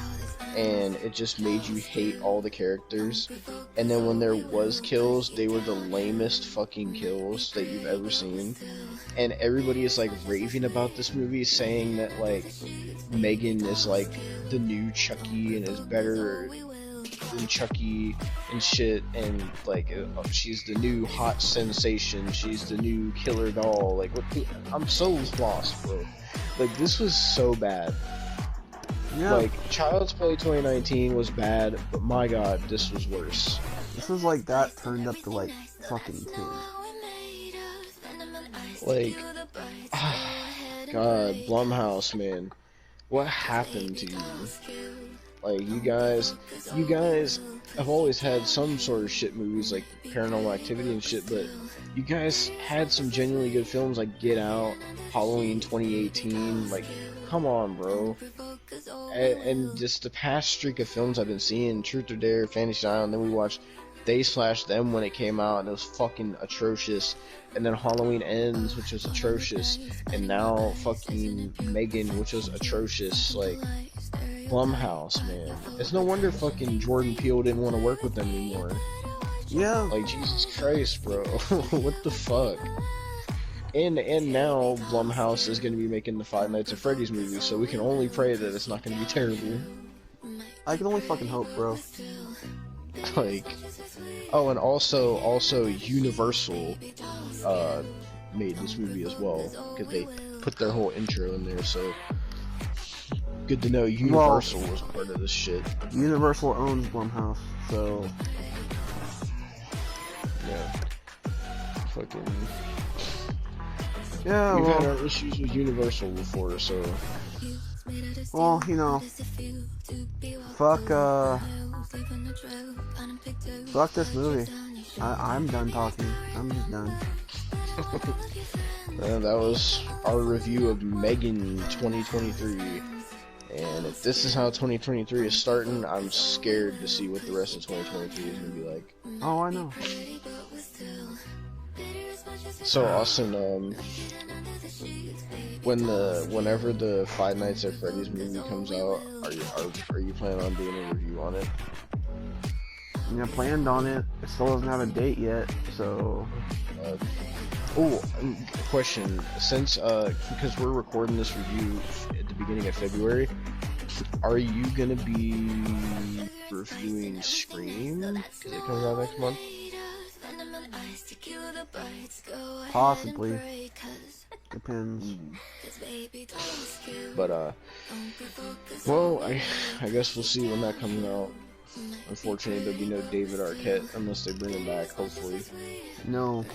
S6: And it just made you hate all the characters. And then when there was kills, they were the lamest fucking kills that you've ever seen. And everybody is like raving about this movie, saying that like M3GAN is like the new Chucky and is better than Chucky and shit, and like she's the new hot sensation, she's the new killer doll. Like, what I'm so lost, bro. Like, this was so bad.
S5: Yeah.
S6: Like, Child's Play 2019 was bad, but my god, this was worse.
S5: This was like that turned up to like fucking 10.
S6: Like, God, Blumhouse, man. What happened to you? Like, you guys have always had some sort of shit movies, like Paranormal Activity and shit, but you guys had some genuinely good films like Get Out, Halloween 2018, like, come on, bro. And just the past streak of films I've been seeing, Truth or Dare, Fantasy Island, then we watched They/Them when it came out, and it was fucking atrocious. And then Halloween Ends, which was atrocious. And now fucking M3GAN, which was atrocious. Like, Blumhouse, man. It's no wonder fucking Jordan Peele didn't want to work with them anymore.
S5: Yeah.
S6: Like, Jesus Christ, bro. What the fuck? And now Blumhouse is going to be making the Five Nights at Freddy's movie, so we can only pray that it's not going to be terrible.
S5: I can only fucking hope, bro.
S6: Like, oh, and also Universal made this movie as well, because they put their whole intro in there, so good to know Universal was part of this shit.
S5: Universal owns Blumhouse, so
S6: yeah. Fucking...
S5: yeah,
S6: We've
S5: well,
S6: had our issues with Universal before, so...
S5: well, you know, fuck this movie. I'm done talking. I'm just done.
S6: That was our review of M3GAN 2023. And if this is how 2023 is starting, I'm scared to see what the rest of 2023 is going to be like.
S5: Oh, I know.
S6: So, Austin, whenever the Five Nights at Freddy's movie comes out, are you planning on doing a review on it?
S5: I planned on it. It still doesn't have a date yet, so...
S6: Question. Since, because we're recording this review at the beginning of February, are you gonna be reviewing Scream? Because it comes out next month?
S5: Possibly. Depends.
S6: But, well, I guess we'll see when that comes out. Unfortunately, there'll be no David Arquette unless they bring him back, hopefully.
S5: No.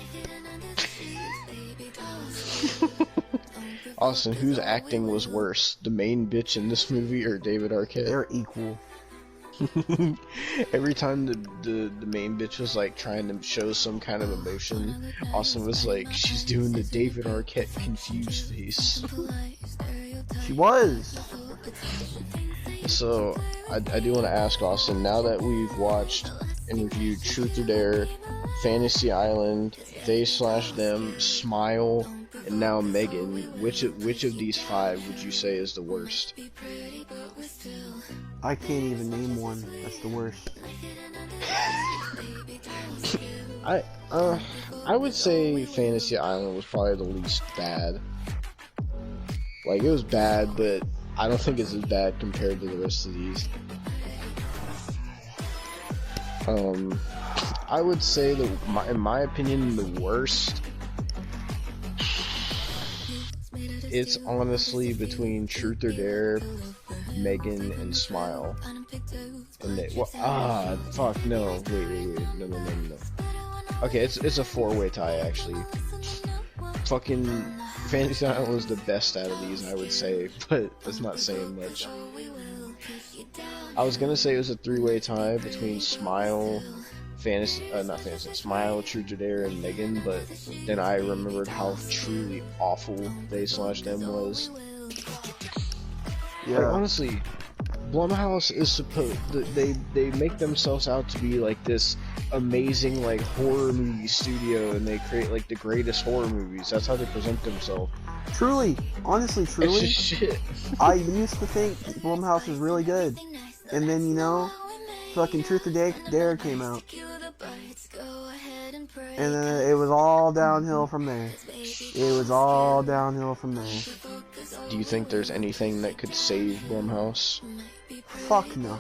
S6: Austin, whose acting was worse? The main bitch in this movie or David Arquette?
S5: They're equal.
S6: Every time the main bitch was like trying to show some kind of emotion, Austin was like, she's doing the David Arquette confused face.
S5: She was!
S6: So, I do want to ask Austin, now that we've watched and reviewed Truth or Dare, Fantasy Island, They/Them, Smile, and now M3GAN, which of these five would you say is the worst?
S5: I can't even name one. That's the worst.
S6: I would say Fantasy Island was probably the least bad. Like, it was bad, but I don't think it's as bad compared to the rest of these. I would say that, in my opinion, the worst, it's honestly between Truth or Dare, M3GAN, and Smile. And fuck, no, wait, no. Okay, it's a four-way tie, actually. Fucking Fantasy Island was the best out of these, I would say, but that's not saying much. I was gonna say it was a three-way tie between Smile, not Fantasy, Smile, Truth or Dare, and M3GAN, but then I remembered how truly awful DmoTheWarrior was.
S5: Yeah.
S6: Like, honestly, Blumhouse is they make themselves out to be like this amazing like horror movie studio, and they create like the greatest horror movies. That's how they present themselves.
S5: Truly, honestly, truly,
S6: It's just shit.
S5: I used to think Blumhouse was really good, and then you know, fucking Truth or Dare came out, and then it was all downhill from there. It was all downhill from there.
S6: Do you think there's anything that could save Blumhouse?
S5: Fuck no.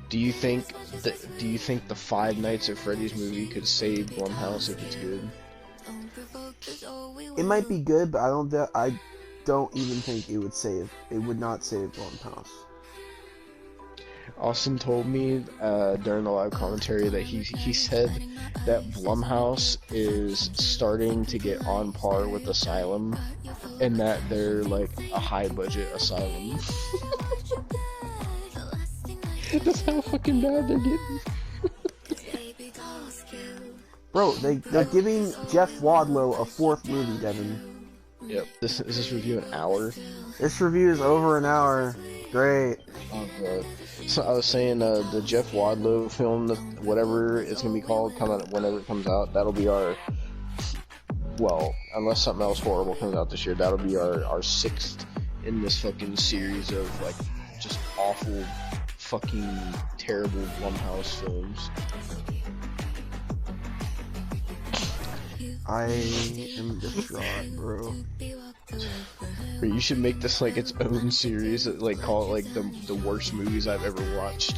S6: Do you think the Five Nights at Freddy's movie could save Blumhouse if it's good?
S5: It might be good, but I don't even think it would save. It would not save Blumhouse.
S6: Austin told me during the live commentary that he said that Blumhouse is starting to get on par with Asylum, and that they're like a high budget Asylum. That's how fucking bad they're getting.
S5: Bro, they're giving Jeff Wadlow a 4th movie, Devin.
S6: Yep. Is this review an hour?
S5: This review is over an hour. Great.
S6: Oh god. So I was saying the Jeff Wadlow film, whatever it's gonna be called, come out whenever it comes out. That'll be our, well, unless something else horrible comes out this year, that'll be our 6th in this fucking series of like just awful, fucking terrible Blumhouse films.
S5: I am distraught, bro.
S6: You should make this like its own series, like call it like the worst movies I've ever watched.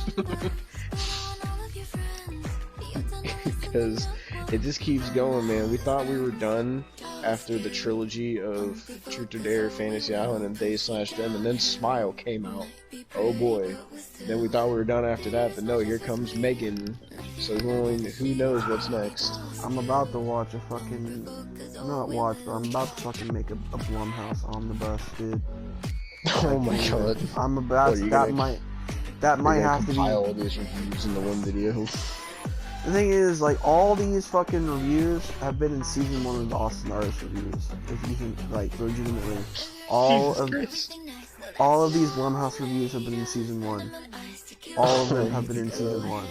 S6: Because it just keeps going, man. We thought we were done after the trilogy of Truth or Dare, Fantasy Island, and DmoTheWarrior, and then Smile came out. Oh boy. Then we thought we were done after that, but no, here comes M3GAN. So who knows what's next.
S5: I'm about to watch a fucking, not watch, but I'm about to fucking make a Blumhouse omnibus, dude.
S6: Oh my god.
S5: I'm about to, that might have to be.
S6: All these reviews in the one video.
S5: The thing is, like, all these fucking reviews have been in season 1 of the Austintheartist reviews. If you think, like, legitimately, all of these Blumhouse reviews have been in season 1. All of them have been in season 1.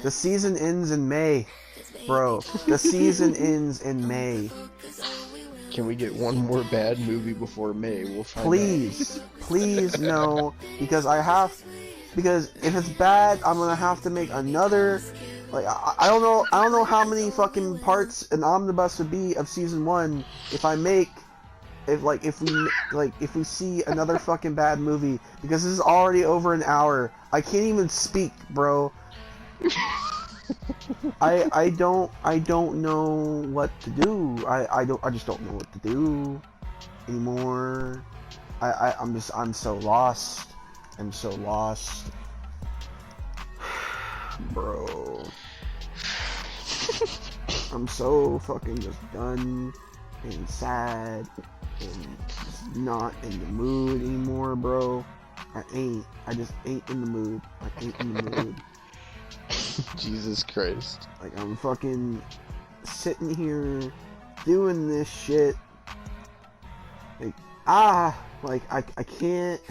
S5: The season ends in May, bro. The season ends in May.
S6: Can we get one more bad movie before May? We'll find
S5: Please, please, no, because if it's bad, I'm gonna have to make another. Like, I don't know how many fucking parts an omnibus would be of season 1 if we see another fucking bad movie, because this is already over an hour. I can't even speak, bro. I don't know what to do. I just don't know what to do anymore. I'm so lost. I'm so lost. Bro. I'm so fucking just done and sad and just not in the mood anymore, bro. I just ain't in the mood. I ain't in the mood.
S6: Jesus Christ.
S5: Like, I'm fucking sitting here doing this shit. Like, I can't.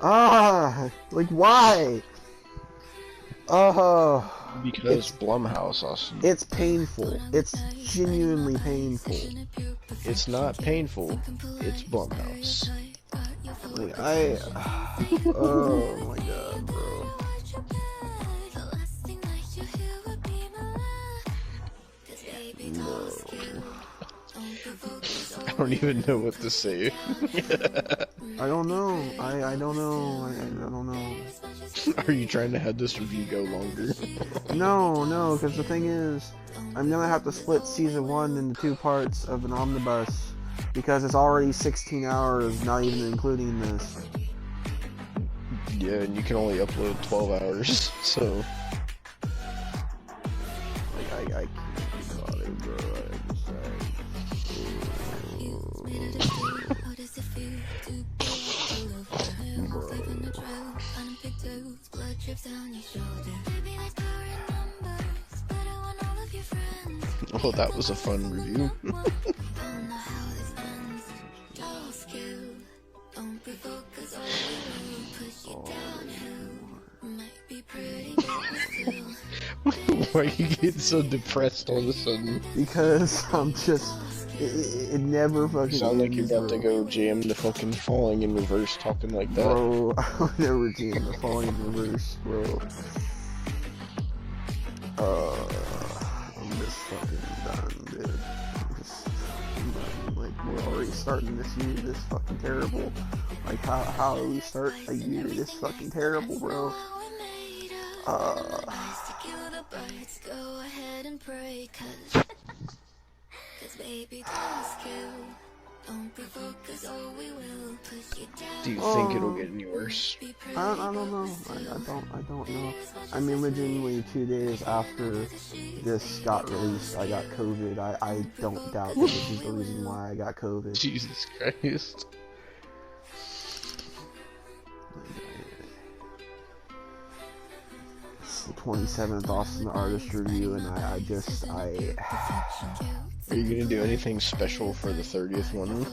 S5: Like, why?
S6: Because Blumhouse, Austin.
S5: It's painful. It's genuinely painful.
S6: It's not painful. It's Blumhouse.
S5: Like, oh my god, bro. No.
S6: I don't even know what to say.
S5: I don't know. I don't know. I don't know.
S6: Are you trying to have this review go longer?
S5: No, because the thing is, I'm gonna have to split season 1 into 2 parts of an omnibus, because it's already 16 hours, not even including this.
S6: Yeah, and you can only upload 12 hours, so...
S5: Like, I can't be bothered, bro.
S6: Well, that was a fun review. Why are you getting so depressed all of a sudden?
S5: Because I'm just... It never fucking
S6: Sound like you're
S5: ends,
S6: about to
S5: bro.
S6: go jam the fucking Falling in Reverse talking like that.
S5: Bro, I'll never jam the Falling in Reverse, bro. I'm just fucking done, dude. I'm done. Like, we're already starting this year this fucking terrible. Like, how do we start a year this fucking terrible, bro?
S6: Do you think it'll get any worse?
S5: I don't know. I don't know. I mean, legitimately 2 days after this got released, I got COVID. I don't doubt that this is the reason why I got COVID.
S6: Jesus Christ.
S5: It's the 27th Austintheartist review, and I
S6: Are you gonna do anything special for the 30th one?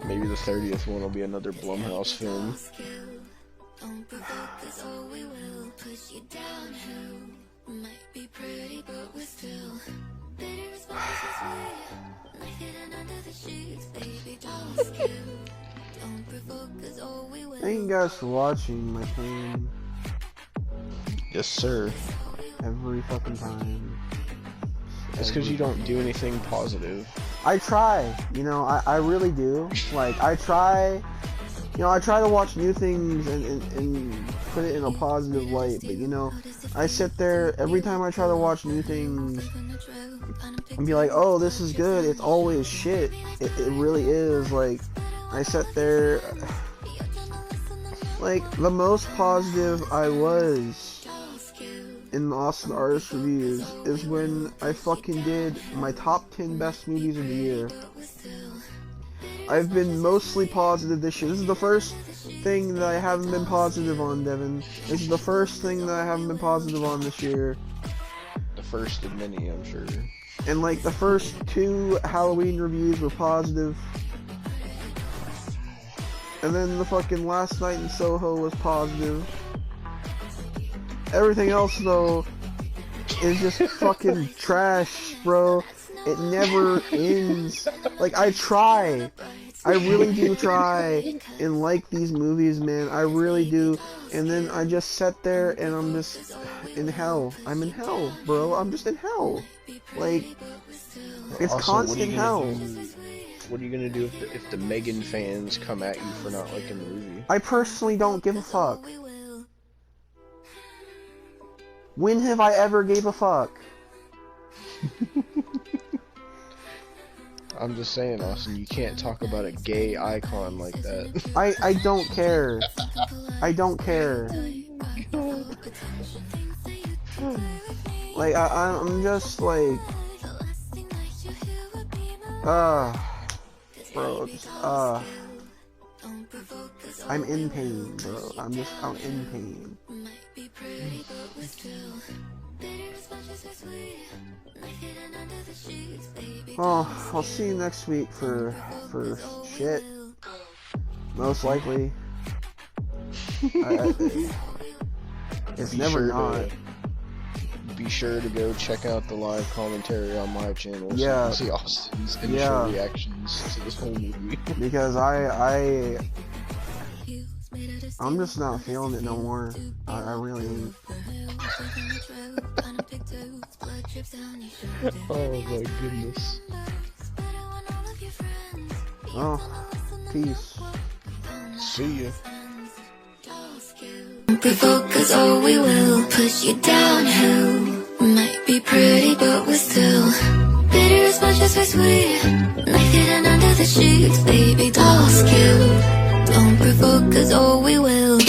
S6: Maybe the 30th one will be another Blumhouse film.
S5: Thank you guys for watching my pain
S6: Yes, sir.
S5: every fucking time.
S6: That's because you don't do anything positive.
S5: I try, you know, I really do. Like, I try, you know, I try to watch new things and put it in a positive light, but, you know, I sit there, every time I try to watch new things, and be like, oh, this is good, it's always shit. It really is. Like, I sit there, like, the most positive I was in the Austintheartist reviews is when I fucking did my top 10 best movies of the year. I've been mostly positive this year. This is the first thing that I haven't been positive on, Devin. This is the first thing that I haven't been positive on this year.
S6: The first of many, I'm sure.
S5: And like the first 2 Halloween reviews were positive. And then the fucking Last Night in Soho was positive. Everything else, though, is just fucking trash, bro. It never ends. Like, I try. I really do try and like these movies, man. I really do. And then I just sit there and I'm just in hell. I'm in hell, bro. I'm just in hell. Like, it's
S6: Also,
S5: constant hell.
S6: What are you gonna do if the M3GAN fans come at you for not liking the movie?
S5: I personally don't give a fuck. When have I ever gave a fuck?
S6: I'm just saying, Austin, you can't talk about a gay icon like that.
S5: I don't care. I don't care. Like, I'm just like... bro, just, I'm in pain, bro. I'm in pain. Oh, I'll see you next week for shit. Most likely. It's never not.
S6: Be sure to go check out the live commentary on my channel so
S5: Yeah.
S6: you can see Austin's initial reactions to this whole movie.
S5: Because I'm just not feeling it no more. I really ain't.
S6: Oh my goodness.
S5: Oh, peace.
S6: See ya.
S2: Provoke us or we will push you down. Who might be pretty but we're still bitter as much as we're sweet. Knife hidden under the sheets, baby doll skill. Don't provoke us or we will